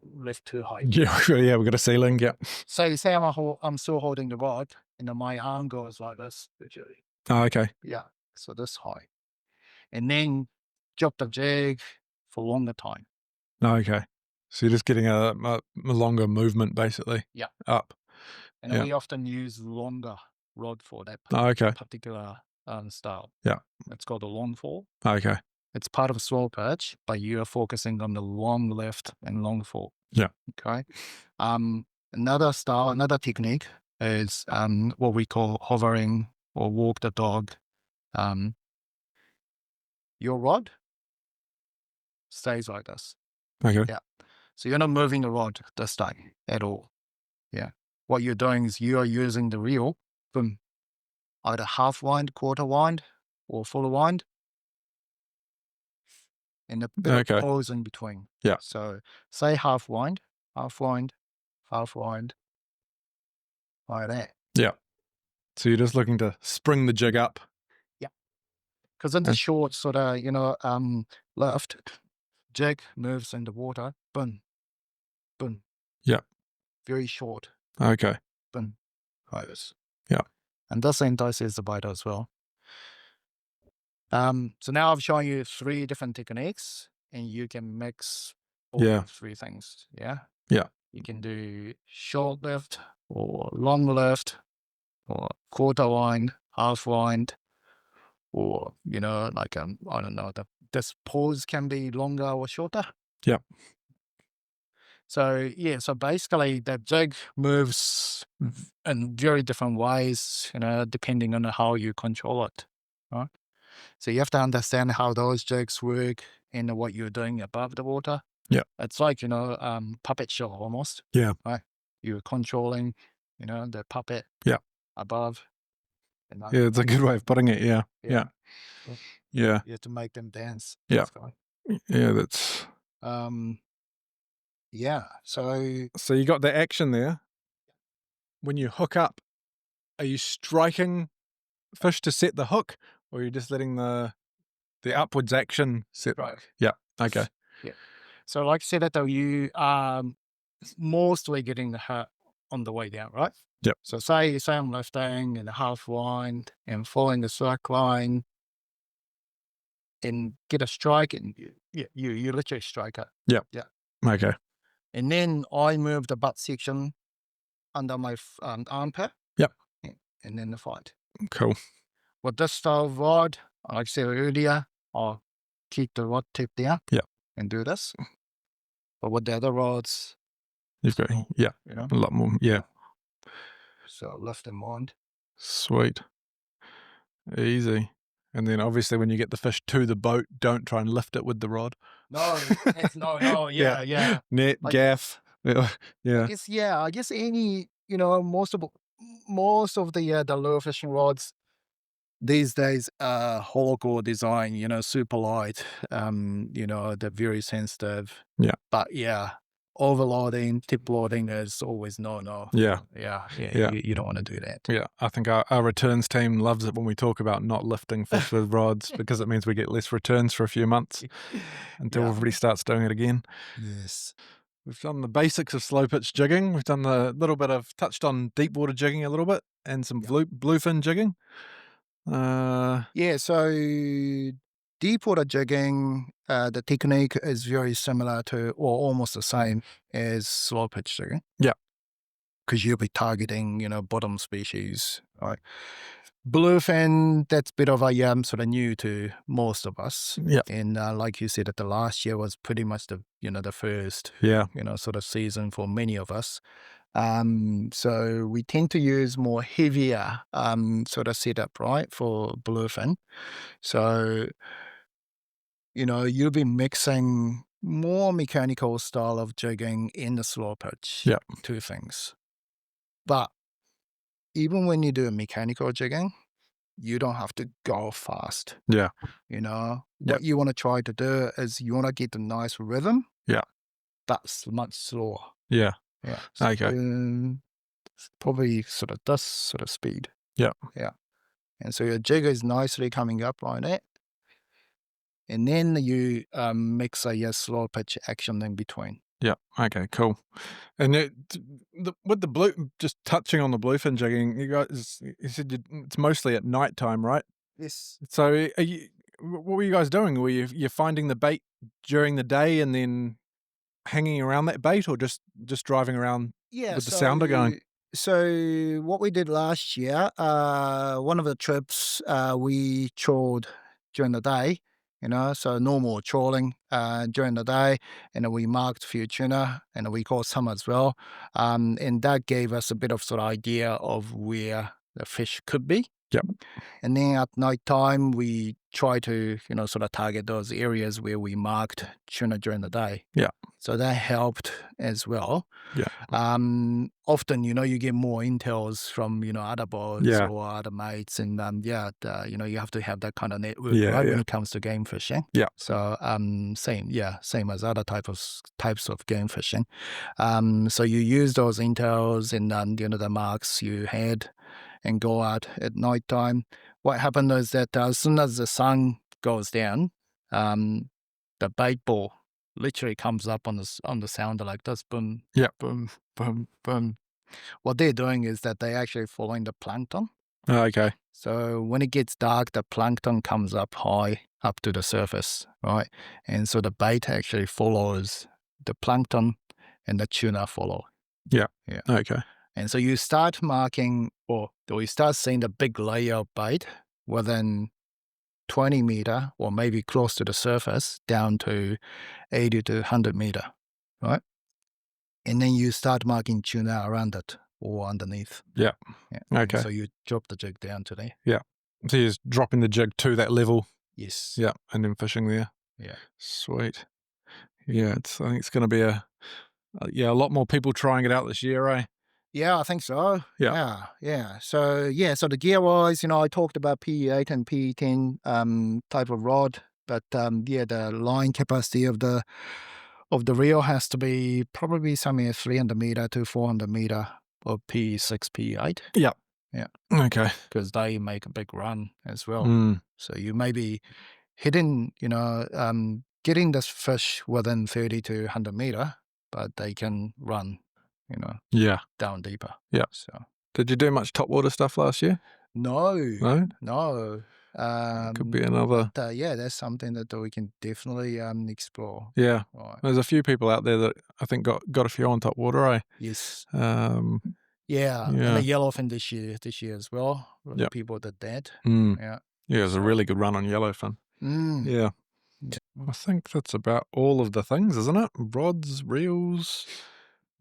lift too high. Yeah, we've got a ceiling. Yeah. So say I'm still holding the rod, and then my arm goes like this, literally. Oh, okay. Yeah, so this high, and then drop the jig for longer time. Okay. So you're just getting a longer movement, basically. Yeah. Up. And we often use longer rod for that particular style. Yeah. It's called a long fall. Okay. It's part of a slow pitch, but you are focusing on the long lift and long fall. Yeah. Okay. Another technique is what we call hovering or walk the dog. Your rod stays like this. Okay. Yeah. So you're not moving the rod this time at all. Yeah. what you're doing is you are using the reel from either half wind, quarter wind, or full wind, and a bit of Okay. pause in between. Yeah. So say half wind, half wind, half wind, like that. Yeah. So you're just looking to spring the jig up. Yeah. Because in the And- short sort of, lift, jig moves in the water, boom, boom. Yeah. Very short, Okay. boom, like this. Yeah. And this entices the bite as well. So now I've shown you 3 different techniques, and you can mix all Yeah. 3 things. Yeah. Yeah. You can do short lift or long lift or quarter wind, half wind, or like I don't know. This pause can be longer or shorter. Yeah. So yeah, so basically the jig moves in very different ways, depending on how you control it. Right. So you have to understand how those jigs work and what you're doing above the water. Yeah. It's like, puppet show almost. Yeah. Right. You're controlling, the puppet. Yeah. Above. And Yeah. It's a good way of putting it. Yeah. Yeah. Yeah. You have to make them dance. Yeah. Basically. Yeah. That's. Yeah. So you got the action there. When you hook up, are you striking fish to set the hook, or are you just letting the upwards action set? Right. Yeah. Okay. Yeah. So like I said, that though, you are mostly getting the hook on the way down, right? Yep. So say I'm lifting and a half wind and following the strike line and get a strike, and you literally strike it. Yeah. Yeah. Okay. And then I move the butt section under my armpit. Yep. And then the fight. Cool. With this style of rod, like I said earlier, I'll keep the rod tip down. Yeah. And do this. But with the other rods, You've got a lot more. Yeah. So lift and wind. Sweet. Easy. And then obviously when you get the fish to the boat, don't try and lift it with the rod. No, yeah. Net, Like- gaff. Yeah. I guess any, most of the lure fishing rods these days are hollow core design, super light, they're very sensitive. Yeah. But yeah, overloading, tip loading is always no. Yeah. Yeah. Yeah. You don't want to do that. Yeah. I think our returns team loves it when we talk about not lifting fish with rods because it means we get less returns for a few months until Yeah. everybody starts doing it again. Yes. We've done the basics of slow pitch jigging. We've done a little bit of touched on deep water jigging a little bit and some bluefin jigging. Yeah, so deep water jigging, the technique is very similar to, or almost the same as slow pitch jigging. Yeah. Because you'll be targeting, bottom species, right? Bluefin, that's a bit of a sort of new to most of us. Yeah. And like you said, that the last year was pretty much the first, sort of season for many of us. So we tend to use more heavier sort of setup, right, for bluefin. So, you'll be mixing more mechanical style of jigging in the slow pitch. Yeah. Two things. But even when you do a mechanical jigging, you don't have to go fast. Yeah. What you want to try to do is you want to get a nice rhythm. Yeah. That's much slower. Yeah. Yeah. Okay. Probably sort of this sort of speed. Yeah. Yeah. And so your jig is nicely coming up like that. And then you mix a slow pitch action in between. Yeah. Okay. Cool. And with the just touching on the bluefin jigging, you guys, you said it's mostly at night time, right? Yes. So, what were you guys doing? Were you finding the bait during the day and then hanging around that bait, or just driving around with the sounder going? So what we did last year, one of the trips, we trawled during the day. So normal trawling during the day, and we marked a few tuna, and we caught some as well. And that gave us a bit of sort of idea of where the fish could be. Yep. And then at night time, we try to, sort of target those areas where we marked tuna during the day. Yeah. So that helped as well. Yeah. Often, you get more intels from, other boats Yeah. or other mates. And, you have to have that kind of network, Yeah, right, when yeah. it comes to game fishing. Yeah. So, same as other types of game fishing. So you use those intels and, the marks you had and go out at night time. What happened is that as soon as the sun goes down, the bait ball literally comes up on the sounder like this, boom, Yeah. boom, boom, boom. What they're doing is that they're actually following the plankton. Oh, okay. So when it gets dark, the plankton comes up high, up to the surface, right? And so the bait actually follows the plankton and the tuna follow. Yeah. Yeah. Okay. And so you start marking, or you start seeing the big layer of bait within 20 meter, or maybe close to the surface, down to 80 to 100 meter, right? And then you start marking tuna around it or underneath. Yeah. Yeah. Okay. And so you drop the jig down to there. Yeah. So you're just dropping the jig to that level. Yes. Yeah. And then fishing there. Yeah. Sweet. Yeah. I think it's going to be a lot more people trying it out this year, eh? Yeah, I think so. Yeah. Yeah. So the gear wise, I talked about PE8 and PE10 type of rod, but the line capacity of the reel has to be probably somewhere 300 meter to 400 meter of PE6, PE8. Yeah. Yeah. Okay. Because they make a big run as well. Mm. So you may be hitting, getting this fish within 30 to 100 meter, but they can run, Yeah. down deeper. Yeah. So Did you do much topwater stuff last year? no. No. Could be another. But, that's something that we can definitely explore. Yeah. Right. There's a few people out there that I think got a few on topwater, eh? Yes. Yeah. And the yellowfin this year as well. A lot Yep. of people did that. Mm. Yeah. Yeah, it was a really good run on yellowfin. Mm. Yeah. I think that's about all of the things, isn't it? Rods, reels,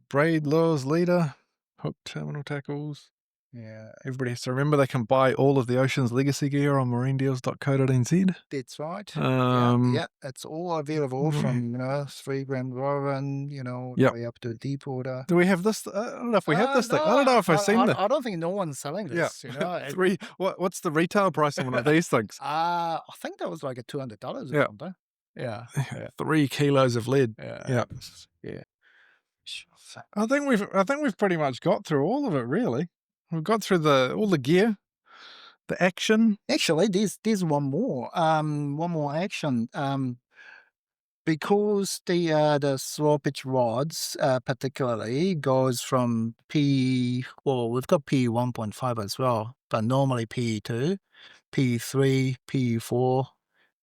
braid, lures, leader, hook, terminal tackles. Yeah. Everybody has to remember they can buy all of the Ocean's Legacy gear on marinedeals.co.nz. That's right. Yeah. It's all available from 3 gram Rowan, all the Yep. way up to deep water. Do we have this? I don't know if we have this thing. I don't know if I've seen this. I don't think no one's selling this. Yeah. What's the retail price on one of these things? I think that was like $200 or Yeah. something. Yeah. 3 kilos of lead. Yeah. I think we've pretty much got through all of it, really. We've got through all the gear, the action. Actually, there's one more action. Because the slow pitch rods particularly goes from we've got P 1.5 as well, but normally P2, P3, P4.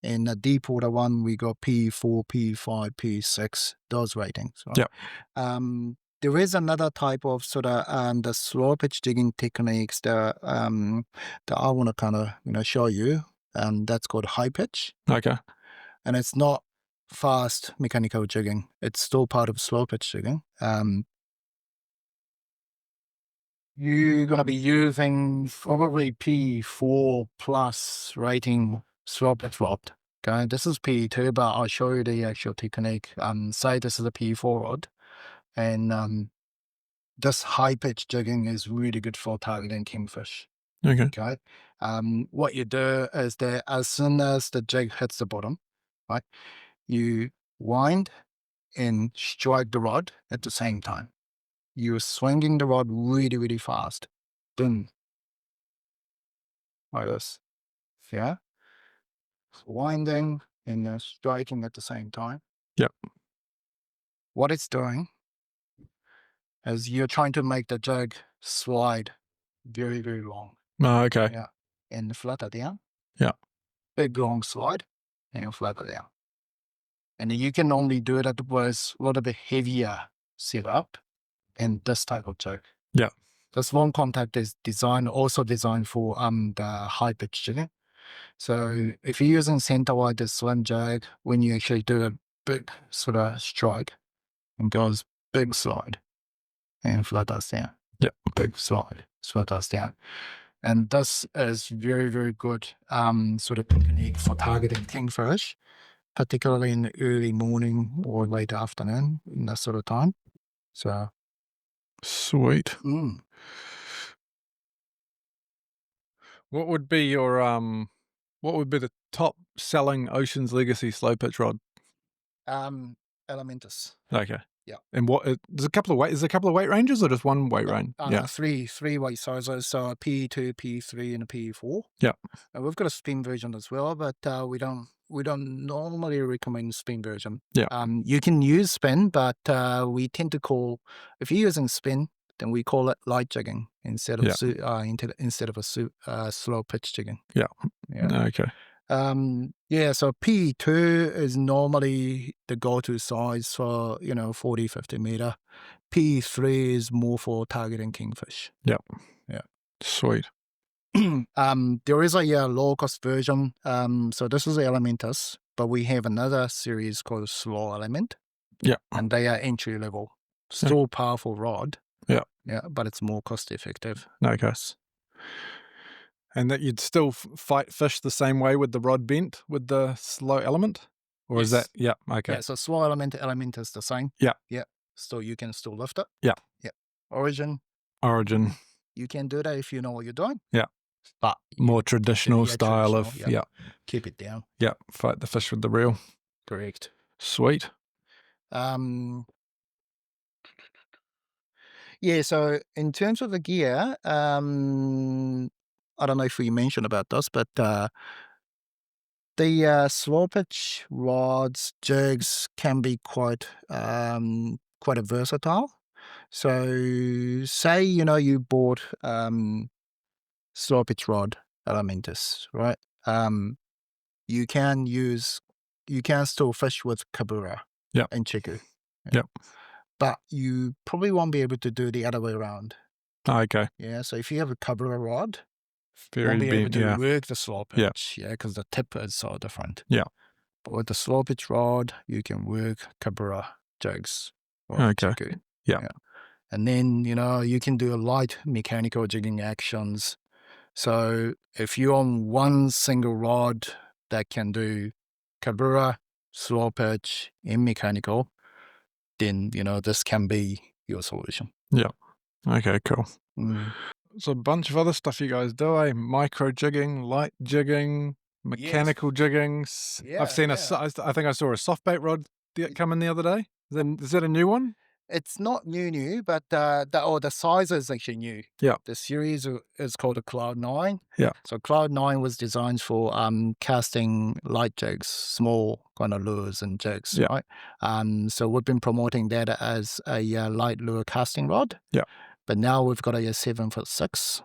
In the deep water one, we got P4, P5, P6, those ratings. Right? Yeah. There is another type of sort of the slow pitch jigging techniques that I want to kind of show you, and that's called high pitch. Okay. And it's not fast mechanical jigging; it's still part of slow pitch jigging. You're going to be using probably P4 plus rating slow pitch rod. Okay, this is P2, but I'll show you the actual technique. Say this is a P4 rod, and this high pitch jigging is really good for targeting kingfish. Okay. What you do is that as soon as the jig hits the bottom, right, you wind and strike the rod at the same time. You're swinging the rod really, really fast. Boom. Like this. Yeah? Winding and striking at the same time. Yep. What it's doing is you're trying to make the jig slide very, very long. Oh, okay. Yeah. And flatter down. Yeah. Big long slide and flatter down. And you can only do it with a little bit heavier setup and this type of jig. Yeah. This long contact is also designed for the high pitch jigging. So if you're using center wide, the slim jig, when you actually do a big sort of strike, and goes big slide and flutters down. Yeah. Big slide, flutters down. And this is very, very good sort of technique for targeting kingfish. particularly in the early morning or late afternoon, in that sort of time. So, Sweet. What would be your what would be the top selling Ocean's Legacy slow pitch rod? Elementus. Okay. Yeah. And what there's a couple of weight ranges or just one weight range? No, three weight sizes. So a P2, P3, and a P4. Yeah. And we've got a spin version as well, but we don't normally recommend spin version. Yeah. You can use spin, but we tend to call, if you're using spin, then we call it light jigging instead of instead of a slow pitch jigging. Yeah. Yeah. Okay. So P2 is normally the go-to size for 40, 50 meter. P3 is more for targeting kingfish. Yeah. Yeah. Sweet. There is a low-cost version. So this is Elementus, but we have another series called Slow Element. Yeah. And they are entry level. Still powerful rod. Yeah. Yeah, but it's more cost effective. Okay. And that you'd still fight fish the same way with the rod bent with the slow element? Or is that, okay. Yeah, so slow element is the same. Yeah. Yeah. So you can still lift it. Yeah. Yeah. Origin. You can do that if you know what you're doing. Yeah. But more traditional style of, keep it down. Yeah. Fight the fish with the reel. Correct. Sweet. Yeah, so in terms of the gear, I don't know if we mentioned about this, but the slow pitch rods, jigs can be quite versatile. So say, you bought slow pitch rod Elementus, right? You can still fish with Kabura and Chiku. Yep. But you probably won't be able to do the other way around. Okay. Yeah, so if you have a Kabura rod, very won't be able bent, to work the slow pitch, because the tip is so different. Yeah. But with the slow pitch rod, you can work Kabura jigs. Okay. Yeah. And then, you can do light mechanical jigging actions. So if you're on one single rod that can do Kabura, slow pitch, and mechanical, then, this can be your solution. Yeah. Okay, cool. Mm. So a bunch of other stuff you guys do, micro jigging, light jigging, mechanical jiggings. Yeah, I've seen I think I saw a soft bait rod come in the other day. Is that a new one? It's not new, but the size is actually new. Yeah. The series is called a Cloud 9. Yeah. So Cloud 9 was designed for casting light jigs, small kind of lures and jigs, right? So we've been promoting that as a light lure casting rod. Yeah. But now we've got a 7'6",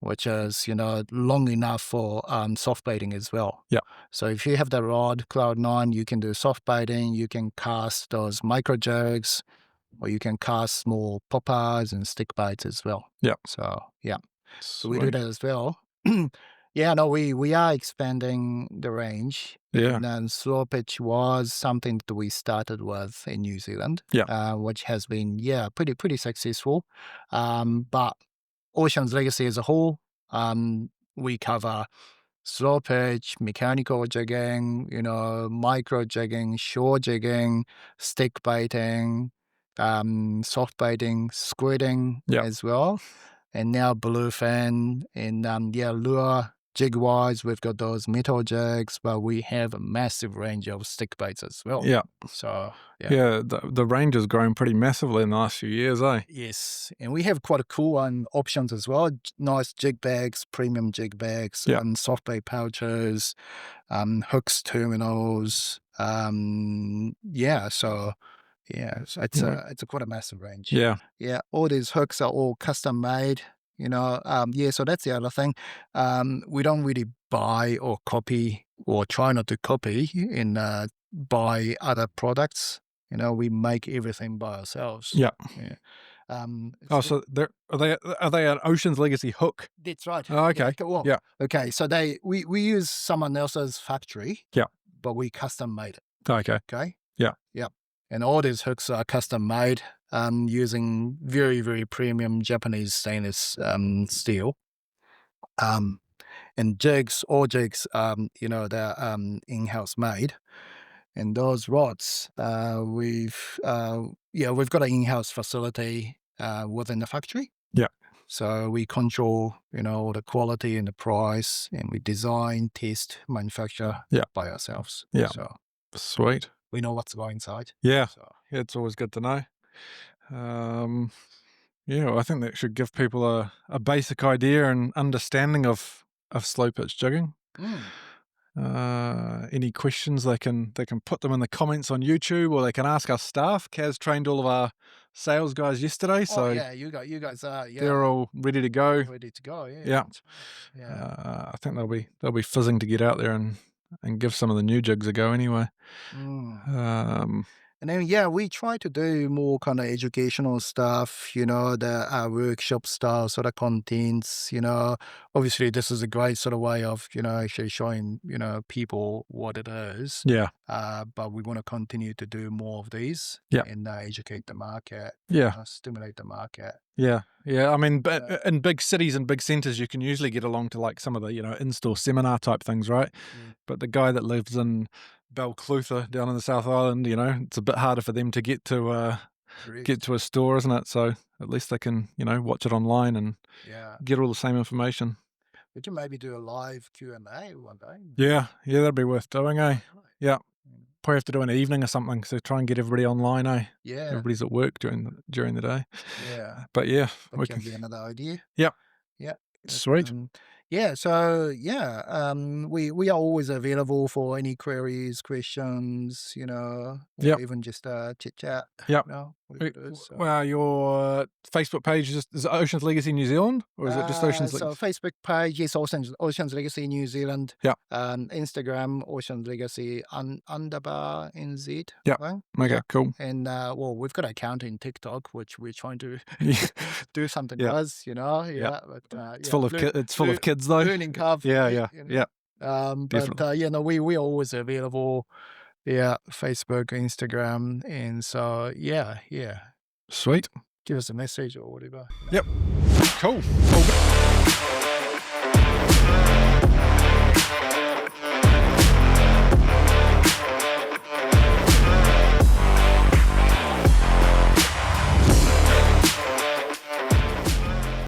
which is, long enough for soft baiting as well. Yeah. So if you have the rod, Cloud 9, you can do soft baiting, you can cast those micro jigs, or you can cast small poppers and stick bites as well. Yeah. So, So we do that as well. We are expanding the range. Yeah. And slow pitch was something that we started with in New Zealand. Yeah. Which has been, pretty successful. But Ocean's Legacy as a whole, we cover slow pitch, mechanical jigging, micro jigging, shore jigging, stick baiting, soft baiting, squidding as well. And now bluefin and lure jig wise, we've got those metal jigs, but we have a massive range of stick baits as well. Yeah. So the range has grown pretty massively in the last few years, eh? Yes, and we have quite a cool options as well. Nice jig bags, premium jig bags, and soft bait pouches, hooks, terminals. So it's quite a massive range. Yeah. All these hooks are all custom made. So that's the other thing. We don't really buy or copy or try not to copy and buy other products. We make everything by ourselves. Yeah. So are they an Ocean's Legacy hook? That's right. Oh, okay. Okay. So we use someone else's factory. Yeah. But we custom made it. Okay. Okay. Yeah. And all these hooks are custom made using very, very premium Japanese stainless steel. And jigs, they're in-house made. And those rods, we've got an in-house facility within the factory. Yeah. So we control, all the quality and the price, and we design, test, manufacture Yeah. by ourselves. Yeah. So Sweet. we know what's going inside. Yeah. So Yeah, it's always good to know. Yeah, I think that should give people a basic idea and understanding of slow pitch jigging. Any questions, they can put them in the comments on YouTube, or they can ask our staff. Kaz trained all of our sales guys yesterday, so you guys are they're all ready to go. ready to go. Yeah. Yeah. That's right. Yeah. I think they'll be fizzing to get out there and give some of the new jigs a go anyway. And then, we try to do more kind of educational stuff, the workshop style sort of contents, Obviously, this is a great sort of way of, actually showing, people what it is. Yeah. But we want to continue to do more of these Yeah. and educate the market, Yeah. stimulate the market. Yeah. I mean, but in big cities and big centres, you can usually get along to like some of the, in-store seminar type things, right? But the guy that lives in Balclutha down in the South Island, it's a bit harder for them to get to a store, isn't it? So at least they can, watch it online and get all the same information. We can maybe do a live Q&A one day. Yeah, that'd be worth doing, eh? Yeah. Probably have to do an evening or something, so try and get everybody online, eh? Yeah. Everybody's at work during the day. Yeah. But yeah, That can be another idea. Yep. Yeah. Sweet. We are always available for any queries, questions, or even just chit chat. Yep. So. Well, your Facebook page is it Oceans Legacy New Zealand, or is it just Oceans Legacy? So Facebook page, yes, Oceans Legacy New Zealand. Yeah. Instagram, Oceans Legacy _ NZ. Yeah. Right? Okay, cool. And we've got an account in TikTok, which we're trying to do something Yeah. with, Yeah. But It's full of kids though. Learning curve. Yeah. But we are always available. Yeah, Facebook, Instagram, and so yeah. Sweet. Give us a message or whatever. Yep. Cool.